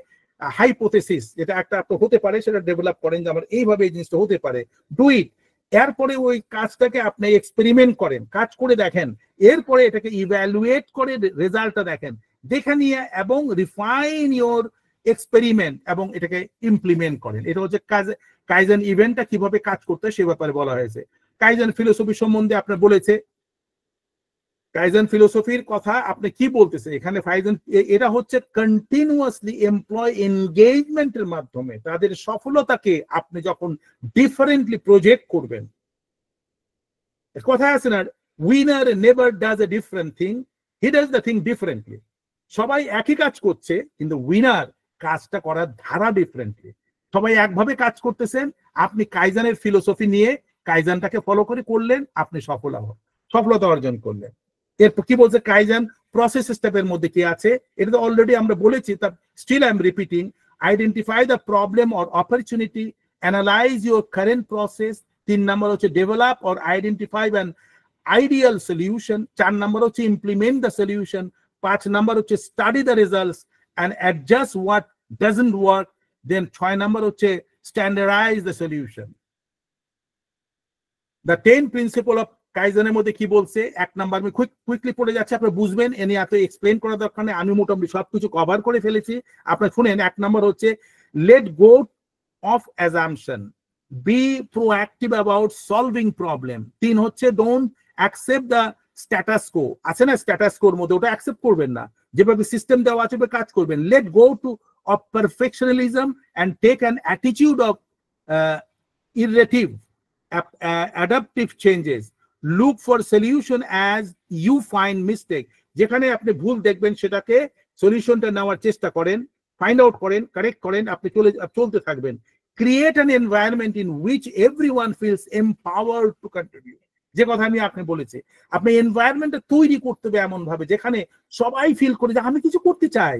হাইপোথেসিস, যেটা একটা আপনার হতে পারে, সেটা ডেভেলপ করেন যে আমার এইভাবে এই জিনিসটা হতে পারে, ডু ইট। এরপরে ওই কাজটাকে আপনি এক্সপেরিমেন্ট করেন, কাজ করে দেখেন, এরপরে এটাকে ইভ্যালুয়েট করে রেজাল্টটা দেখেন, দেখে নিয়ে এবং রিফাইন ইওর এক্সপেরিমেন্ট এবং এটাকে ইমপ্লিমেন্ট করেন। এটা হচ্ছে কাইজেন ইভেন্টটা কিভাবে কাজ করতে সে ব্যাপারে বলা হয়েছে। কাইজেন ফিলোসফি সম্বন্ধে আপনার বলেছে, কাইজেন ফিলোসফির কথা আপনি কি বলতেছে এখানে। এটা হচ্ছে কন্টিনিউয়াসলি এমপ্লয় এনগেজমেন্টের মাধ্যমে তাদের সফলতাকে আপনি যখন ডিফারেন্টলি প্রজেক্ট করবেন। কথা আছে না, winner never does a different thing, he does the thing differently. সবাই একই কাজ করছে, কিন্তু উইনার কাজটা করার ধারা ডিফারেন্টলি। সবাই একভাবে কাজ করতেছেন, আপনি কাইজানের ফিলোসফি নিয়ে কাইজানটাকে ফলো করে করলেন, আপনি সফলতা অর্জন করলেন। এরপর কি বলছে কাইজান প্রসেস স্টেপের মধ্যে কি আছে, এটা তো অলরেডি আমরা বলেছি, তার still I am repeating. Identify the problem or opportunity, analyze your current process. 3 number হচ্ছে develop or identify an ideal solution. 4 number হচ্ছে ইমপ্লিমেন্ট দ্য সলিউশন। 5 নম্বর হচ্ছে study the results and adjust what doesn't work. Then 6 number হচ্ছে standardize the solution. The 10 principle of কাইজেনের মধ্যে কি বলছে, 1 number আমি quickly পড়ে যাচ্ছে, আপনি বুঝবেন, এনে এত এক্সপ্লেন করার দরকার নেই, আমি মোটামুটি সবকিছু কভার করে ফেলেছি। আপনার শুনেন, 1 নাম্বার হচ্ছে let go of assumption, be proactive about solving problem. 3 হচ্ছে don't accept the status quo. আছে না স্ট্যাটাস কোর মধ্যে, ওটা অ্যাকসেপ্ট করবেন না, যেভাবে সিস্টেম দেওয়া আছে কাজ করবেন। Let go of perfectionism and take an attitude of iterative adaptive changes. Look for solution as you find mistake. যেখানে আপনি ভুল দেখবেন সেটাকে সলিউশনটা নেওয়ার চেষ্টা করেন, ফাইন্ড আউট করেন, কারেক্ট করেন, আপনি চলতে থাকবেন। Create an environment in which everyone feels empowered to contribute. যে কথা আমি আপনি বলেছি, আপনি এনভায়রনমেন্টটা তৈরি করতে হবে এমন ভাবে যেখানে সবাই ফিল করে যে আমি কিছু করতে চাই,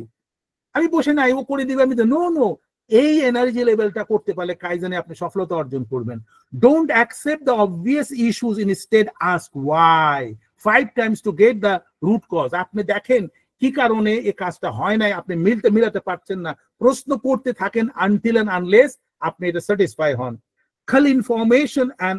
আমি বসে নাই, ও করে দিবে, আমি নো। এই এনার্জি লেভেলটা করতে পারলে কাইজেনে আপনি সফলতা অর্জন করবেন। Don't accept the obvious issues, instead ask why 5 times to get the root cause. আপনি দেখেন কি কারণে এই কাজটা হয় নাই, আপনি মিলাতে পারছেন না, প্রশ্ন করতে থাকেন আনটিল এন্ড আনলেস আপনি এটা স্যাটিসফাই হন। খালি information and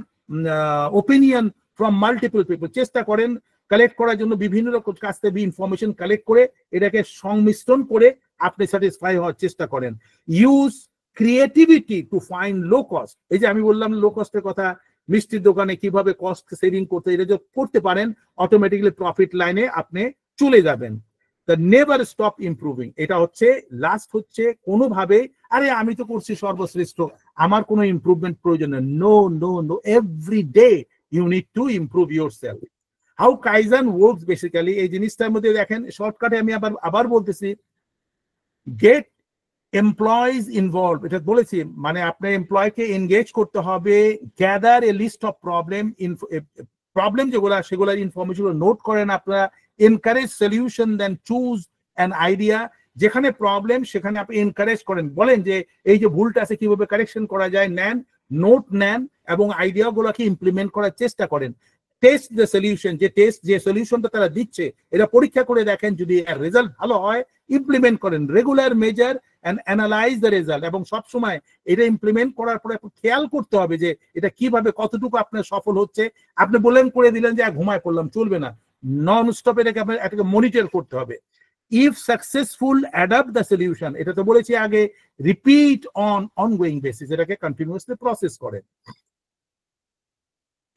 opinion from multiple people, চেষ্টা করেন কালেক্ট করার জন্য বিভিন্ন রকম কাছ থেকে ইনফরমেশন কালেক্ট করে এটাকে সংমিশ্রণ করে আপনি স্যাটিসফাই হওয়ার চেষ্টা করেন। Use creativity to find low cost. এই যে আমি বললাম লো কস্টের কথা, মিষ্টির দোকানে কিভাবে কস্ট সেভিং করতে, এটা যদি করতে পারেন অটোমেটিক্যালি প্রফিট লাইনে আপনি চলে যাবেন। দ্য নেভার স্টপ ইমপ্রুভিং, এটা হচ্ছে লাস্ট হচ্ছে কোনোভাবে আরে আমি তো করছি সর্বশ্রেষ্ঠ, আমার কোনো ইমপ্রুভমেন্ট প্রয়োজন নেই। No, every day you need to improve yourself. How kaizen works basically, এই জিনিসটার মধ্যে দেখেন শর্টকাটে আমি আবার বলতেছি, গেট এমপ্লয়িজ ইনভলভ। এটা বলেছি, মানে আপনার এমপ্লয়কে এনগেজ করতে হবে। Gather a list of problem, problem যেগুলো সেগুলো ইনফরমেশন নোট করেন আপনারা, encourage solution then choose an idea. যেখানে প্রবলেম সেখানে আপনি এনকারেজ করেন, বলেন যে এই যে ভুলটা আছে কিভাবে কারেকশন করা যায়, নেন নোট নেন এবং আইডিয়াগুলোকে ইমপ্লিমেন্ট করার চেষ্টা করেন। টেস্ট দ্য সলিউশন, যে সলিউশনটা তারা দিচ্ছে এটা পরীক্ষা করে দেখেন, যদি এর রেজাল্ট ভালো হয় ইমপ্লিমেন্ট করেন। Regular measure and analyse the result, এবং সবসময় এটা ইমপ্লিমেন্ট করার পরে খেয়াল করতে হবে যে এটা কিভাবে কতটুকু আপনার সফল হচ্ছে। আপনি বললেন করে দিলেন যে ঘুমায় পড়লাম, চলবে না, নন স্টপ এটাকে আপনাকে মনিটর করতে হবে। If successful adapt the solution, এটা তো বলেছি আগে, রিপিট অন অনগোয়িং বেসিস, এটাকে কন্টিনিউয়াসলি প্রসেস করেন।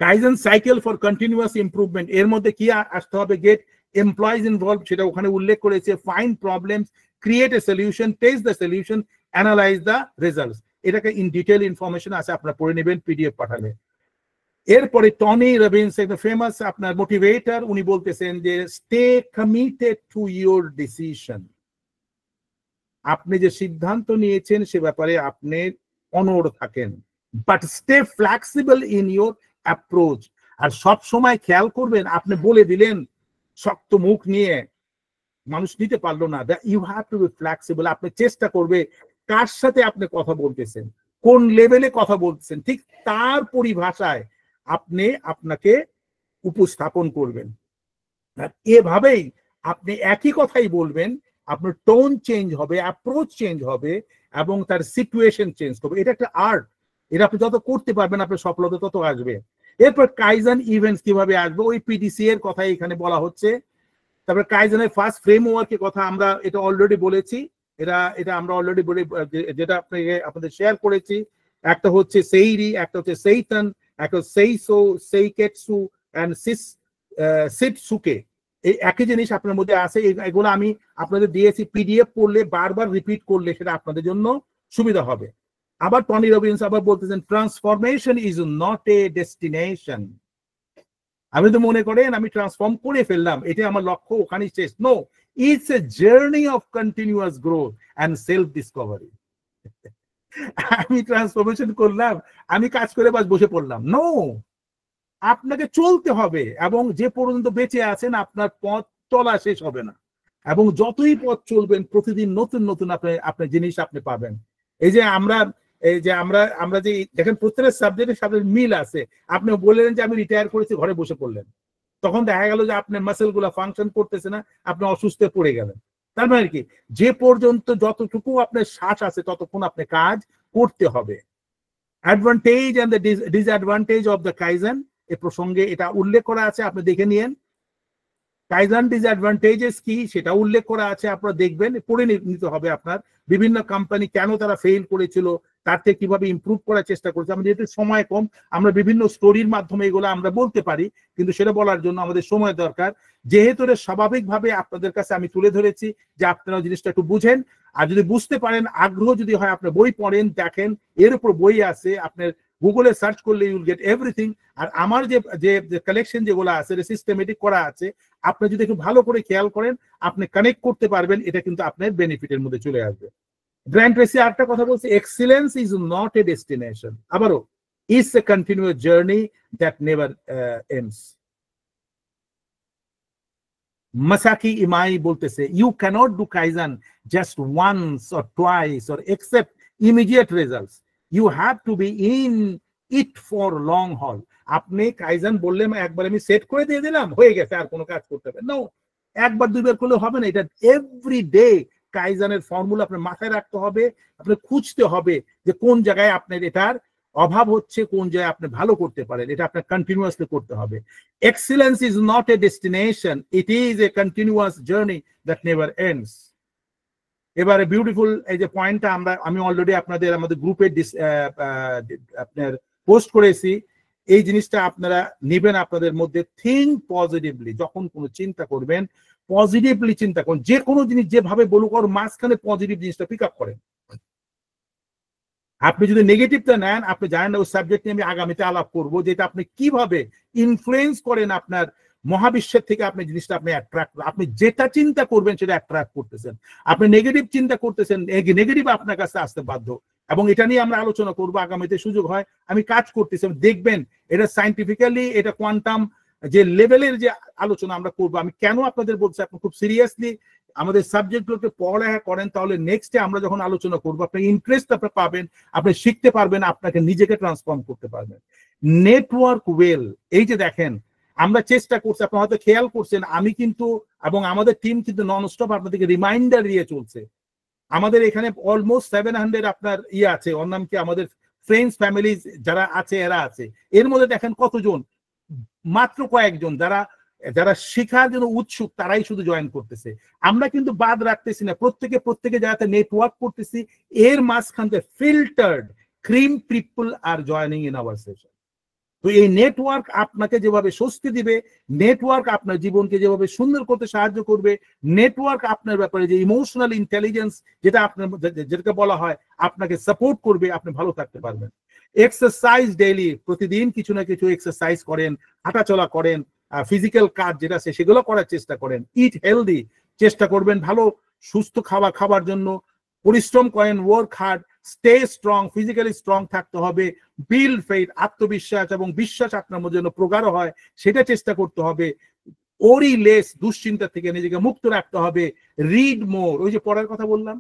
Kaizen cycle for continuous improvement, এর মধ্যে কি আসতে হবে, গেট এমপ্লয়িজ ইনভলভ, সেটা ওখানে উল্লেখ করেছে। Find problems, create a solution, test the solution, analyse the results. এটাকে ইন ডিটেল ইনফরমেশন আছে, আপনারা পড়ে নেবেন পিডিএফ পাঠালে। এরপরে টনি রবিনস, একটা ফেমাস আপনার মোটিভেটর, উনি বলতেছেন যে stay committed to your decision. আপনি যে সিদ্ধান্ত নিয়েছেন সে ব্যাপারে আপনি অনড় থাকেন, but stay flexible in your approach. আর সব সময় খেয়াল করবেন, আপনি বলে দিলেন শক্ত মুখ নিয়ে, মানুষ নিতে পারলো না, you have to be flexible. আপনি চেষ্টা করবে কার সাথে আপনি কথা বলতেছেন, কোন লেভেলে কথা বলতেছেন, ঠিক তার পরিভাষায় আপনি আপনাকে উপস্থাপন করবেন। আর এভাবেই আপনি একই কথাই বলবেন, আপনার টোন চেঞ্জ হবে, অ্যাপ্রোচ চেঞ্জ হবে এবং তার সিচুয়েশন চেঞ্জ হবে। এটা একটা আর্ট, এটা আপনি যত করতে পারবেন আপনার সফলতা তত আসবে। এরপর কাইজেন ইভেন্টস কিভাবে আসবে, ওই পিডিসি এর কথা এখানে বলা হচ্ছে। তারপরে কাইজেনের ফার্স্ট ফ্রেমওয়ার্কের কথা আমরা এটা অলরেডি বলেছি, এটা আমরা অলরেডি বলে যেটা আপনাদের শেয়ার করেছি। একটা হচ্ছে সেইরি, একটা হচ্ছে সেইতন, একটা সেইসো, সেইকেটসু এন্ড সিটসুকে। এই একই জিনিস আপনার মধ্যে আছে, এগুলো আমি আপনাদের দিয়েছি। পিডিএফ পড়লে বারবার রিপিট করলে সেটা আপনাদের জন্য সুবিধা হবে। আবার টনি রবিনস আবার বলতেছেন, transformation is not a destination. আপনি তো মনে করেন আমি ট্রান্সফর্ম করে ফেললাম, এটা আমার লক্ষ্য, ওখানেই শেষ। No, it's a journey of continuous growth and self discovery. আমি ট্রান্সফরমেশন করলাম, আমি কাজ করে বাস বসে পড়লাম, নো, আপনাকে চলতে হবে এবং যে পর্যন্ত বেঁচে আছেন আপনার পথ চলা শেষ হবে না। এবং যতই পথ চলবেন প্রতিদিন নতুন নতুন আপনার জিনিস আপনি পাবেন। এই যে আমরা যে দেখেন প্রত্যেকটা সাবজেক্টের সাথে মিল আছে। আপনি বললেন যে আমি রিটায়ার করেছি, ঘরে বসে পড়লেন, তখন দেখা গেল যে আপনার মাসেল গুলা ফাংশন করতেছে না, আপনি অসুস্থ পড়ে গেলেন। তার মানে কি, যে পর্যন্ত যতটুকু আপনার শ্বাস আছে ততক্ষণ আপনি কাজ করতে হবে। Advantage and the disadvantage of the kaizen, এ প্রসঙ্গে এটা উল্লেখ করা আছে, আপনি দেখে নিয়েন। কাইজেন ডিসঅ্যাডভান্টেজেস কি সেটা উল্লেখ করা আছে, আপনারা দেখবেন, পড়ে নিতে হবে আপনার। বিভিন্ন কোম্পানি কেন তারা ফেল করেছিল, তার থেকে কিভাবে ইমপ্রুভ করার চেষ্টা করেছে। আমাদের যেহেতু সময় কম, আমরা বিভিন্ন স্টোরির মাধ্যমে এগুলো আমরা বলতে পারি, কিন্তু সেটা বলার জন্য আমাদের সময় দরকার। যেহেতু স্বাভাবিকভাবে আপনাদের কাছে আমি তুলে ধরেছি যে আপনারা জিনিসটা একটু বুঝেন, আর যদি বুঝতে পারেন, আগ্রহ যদি হয়, আপনি বই পড়েন, দেখেন, এর উপর বই আছে, আপনার গুগলে সার্চ করলে ইউল গেট এভরিথিং। আর আমার যে কালেকশন যেগুলো আছে সিস্টেমেটিক করা আছে, আপনি যদি একটু ভালো করে খেয়াল করেন, আপনি কানেক্ট করতে পারবেন, এটা কিন্তু আপনার বেনিফিটের মধ্যে চলে আসবে। ব্রায়ান ট্রেসি আরেকটা কথা বলছে, excellence is not a destination, আবারও it's a continuous journey that never ends. Masaaki Imai বলতেছে, you can't do kaizen just once or twice or except immediate results, you have to be in it for long haul. আপনি kaizen বললে একবার আমি set করে দিয়ে দিলাম, হয়ে গেছে, আর কোনো কাজ করতে হবে না। একবার দুইবার করলে হবে না, এটা এভরি ডে কাইজেনের ফর্মুলা আপনার মাথায় রাখতে হবে। আপনার খুঁজতে হবে যে কোন জায়গায় আপনার এটার অভাব হচ্ছে, কোন জায়গায় আপনি ভালো করতে পারেন, এটা আপনার কন্টিনিউয়াসলি করতে হবে। Excellence is not a destination, it is a continuous journey that never ends. এবারে বিউটিফুল এই যে পয়েন্টটা আমি অলরেডি আমাদের গ্রুপে আপনার পোস্ট করেছি, এই জিনিসটা আপনারা নেবেন আপনাদের মধ্যে। থিঙ্ক পজিটিভলি, যখন কোনো চিন্তা করবেন পজিটিভলি চিন্তা করুন। যে কোনো জিনিস যেভাবে বলুক, ওর মাঝখানে পজিটিভ জিনিসটা পিক আপ করেন। আপনি যদি নেগেটিভটা নেন, আপনি জানেন না ওই সাবজেক্ট নিয়ে আমি আগামীতে আলাপ করবো, যেটা আপনি কিভাবে ইনফ্লুয়েন্স করেন আপনার মহাবিশ্বের থেকে আপনি জিনিসটা আপনি অ্যাট্রাক্ট, আপনি যেটা চিন্তা করবেন সেটা অ্যাট্রাক্ট করতেছেন। আপনি নেগেটিভ চিন্তা করতেছেন, নেগেটিভ আপনার কাছে আসতে বাধ্য। এবং এটা নিয়ে আমরা আলোচনা করবো আগামীতে, সুযোগ হয় আমি কাজ করতেছি, দেখবেন এটা সাইন্টিফিক্যালি, এটা কোয়ান্টাম যে লেভেলের যে আলোচনা আমরা করবো, আমি কেন আপনাদের বলছি আপনি খুব সিরিয়াসলি আমাদের সাবজেক্টগুলোকে পড়ালেখা করেন, তাহলে নেক্সটে আমরা যখন আলোচনা করবো আপনার ইন্টারেস্ট আপনি পাবেন, আপনি শিখতে পারবেন, আপনাকে নিজেকে ট্রান্সফর্ম করতে পারবেন। নেটওয়ার্ক ওয়েল, এই যে দেখেন আমরা চেষ্টা করছি, আপনি হয়তো খেয়াল করছেন আমি কিন্তু এবং আমাদের টিম কিন্তু ননস্টপ আপনাদেরকে রিমাইন্ডার দিয়ে চলছে। আমাদের এখানে অলমোস্ট 700 আপনার আছে, ওর নাম কি, আমাদের ফ্রেন্ডস ফ্যামিলি যারা আছে এরা আছে। এর মধ্যে দেখেন কতজন, মাত্র কয়েকজন যারা যারা শেখার জন্য উৎসুক তারাই শুধু জয়েন করতেছে। আমরা কিন্তু বাদ রাখতেছি না, প্রত্যেকে যারা নেটওয়ার্ক করতেছি, এর মাঝখান থেকে filtered cream people are joining in our session. তো এই নেটওয়ার্ক আপনাকে যেভাবে স্বস্তি দিবে, নেটওয়ার্ক আপনার জীবনকে যেভাবে সুন্দর করতে সাহায্য করবে, নেটওয়ার্ক আপনার ব্যাপারে যে ইমোশনাল ইন্টেলিজেন্স যেটা আপনার যেটাকে বলা হয় আপনাকে সাপোর্ট করবে, আপনি ভালো থাকতে পারবেন। এক্সারসাইজ ডেইলি, প্রতিদিন কিছু না কিছু এক্সারসাইজ করেন, হাঁটাচলা করেন, ফিজিক্যাল কাজ যেটা আছে সেগুলো করার চেষ্টা করেন। ইট হেলদি, চেষ্টা করবেন ভালো সুস্থ খাবার জন্য, পরিশ্রম করেন, work hard, stay strong, physically strong থাকতে হবে, বিল্ড ফেথ, আত্মবিশ্বাস এবং বিশ্বাস আপনার মধ্যে যেন প্রগাঢ় হয় সেটা চেষ্টা করতে হবে। ওরি লেস, দুশ্চিন্তা থেকে নিজেকে মুক্ত রাখতে হবে। রিড মোর, ওই যে পড়ার কথা বললাম,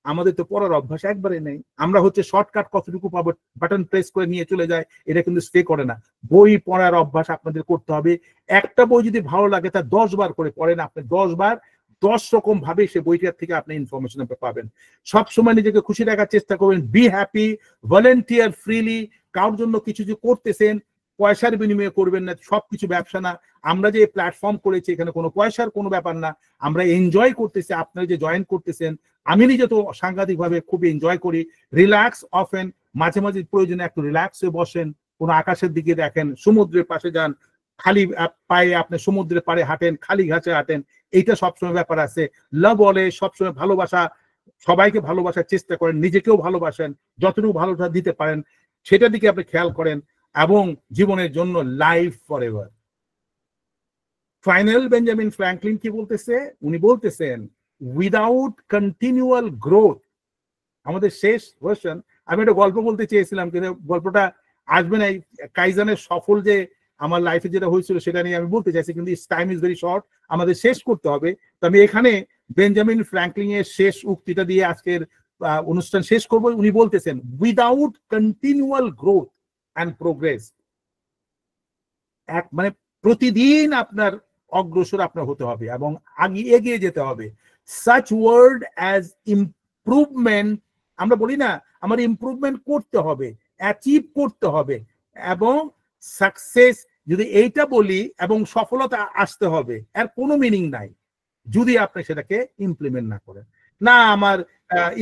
আমাদের তো পড়ার অভ্যাস একবারে নেই। আমরা হচ্ছে শর্টকাট কতটুকু পাবো বাটন প্রেস করে নিয়ে চলে যায়, এটা কিন্তু স্টে করে না। বই পড়ার অভ্যাস আপনাদের করতে হবে। একটা বই যদি ভালো লাগে তা 10 বার করে পড়েন, আপনি 10 বার 10 রকম ভাবে সে বইটার থেকে আপনি ইনফরমেশন পাবেন। সবসময় নিজেকে খুশি রাখার চেষ্টা করবেন, বি হ্যাপি, ভলেন্টিয়ার ফ্রিলি। কারোর জন্য কিছু যে করতেছেন পয়সার বিনিময়ে করবেন না, সবকিছু ব্যবসা না। আমরা যে প্ল্যাটফর্ম করেছি এখানে কোনো পয়সার কোনো ব্যাপার না, আমরা এনজয় করতেছি। আপনারা যে জয়েন করতেছেন, আমি নিজে তো সাংঘাতিক ভাবে খুব এনজয় করি। রিল্যাক্স অফেন, মাঝে মাঝে প্রয়োজনে একটু রিল্যাক্স হয়ে বসেন, কোনো আকাশের দিকে দেখেন, সমুদ্রের পাশে যান, খালি পায়ে আপনি সমুদ্রের পাড়ে হাঁটেন, খালি ঘাসে হাঁটেন, এইটা সবসময় ব্যাপার আছে। লাভ বলে সবসময় ভালোবাসা, সবাইকে ভালোবাসার চেষ্টা করেন, নিজেকেও ভালোবাসেন, যতটুকু ভালোবাসা দিতে পারেন সেটার দিকে আপনি খেয়াল করেন, এবং জীবনের জন্য life forever. Final Benjamin Franklin কি বলতেছে? উনি বলতেছেন উইদাউট কন্টিনিউয়াল গ্রোথ, আমাদের শেষ ভার্সন। আমি একটা গল্প বলতে চেয়েছিলাম কিন্তু গল্পটা আসবে না, কাইজানের সফল যে আমার লাইফে যেটা হয়েছিল সেটা নিয়ে আমি বলতে চাইছি, কিন্তু টাইম ইজ ভেরি শর্ট, আমাদের শেষ করতে হবে। তো আমি এখানে বেঞ্জামিন ফ্র্যাঙ্কলিন এর শেষ উক্তিটা দিয়ে আজকের অনুষ্ঠান শেষ করবো। উনি বলতেছেন without continual growth and progress, মানে প্রতিদিন আপনার অগ্রসর আপনার হতে হবে এবং আগে এগিয়ে যেতে হবে। such word as improvement, আমরা বলি না আমার ইমপ্রুভমেন্ট করতে হবে, অ্যাচিভ করতে হবে, এবং সাকসেস যদি এইটা বলি এবং সফলতা আসতে হবে, এর কোনো মিনিং নাই যদি আপনি সেটাকে ইমপ্লিমেন্ট না করেন। না আমার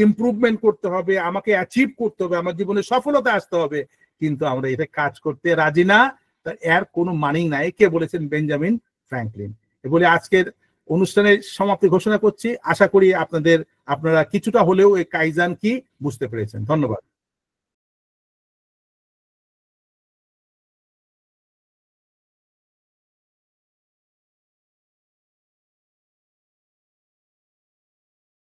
ইমপ্রুভমেন্ট করতে হবে, আমাকে অ্যাচিভ করতে হবে, আমার জীবনে সফলতা আসতে হবে, কিন্তু আমরা এটা কাজ করতে রাজি না, এর কোনো মানিং নাই। কে বলেছেন? Benjamin Franklin. বলে আজকের অনুষ্ঠানের সমাপ্তি ঘোষণা করছি। আশা করি আপনারা কিছুটা হলেও এই কাইজান কি বুঝতে পেরেছেন। ধন্যবাদ।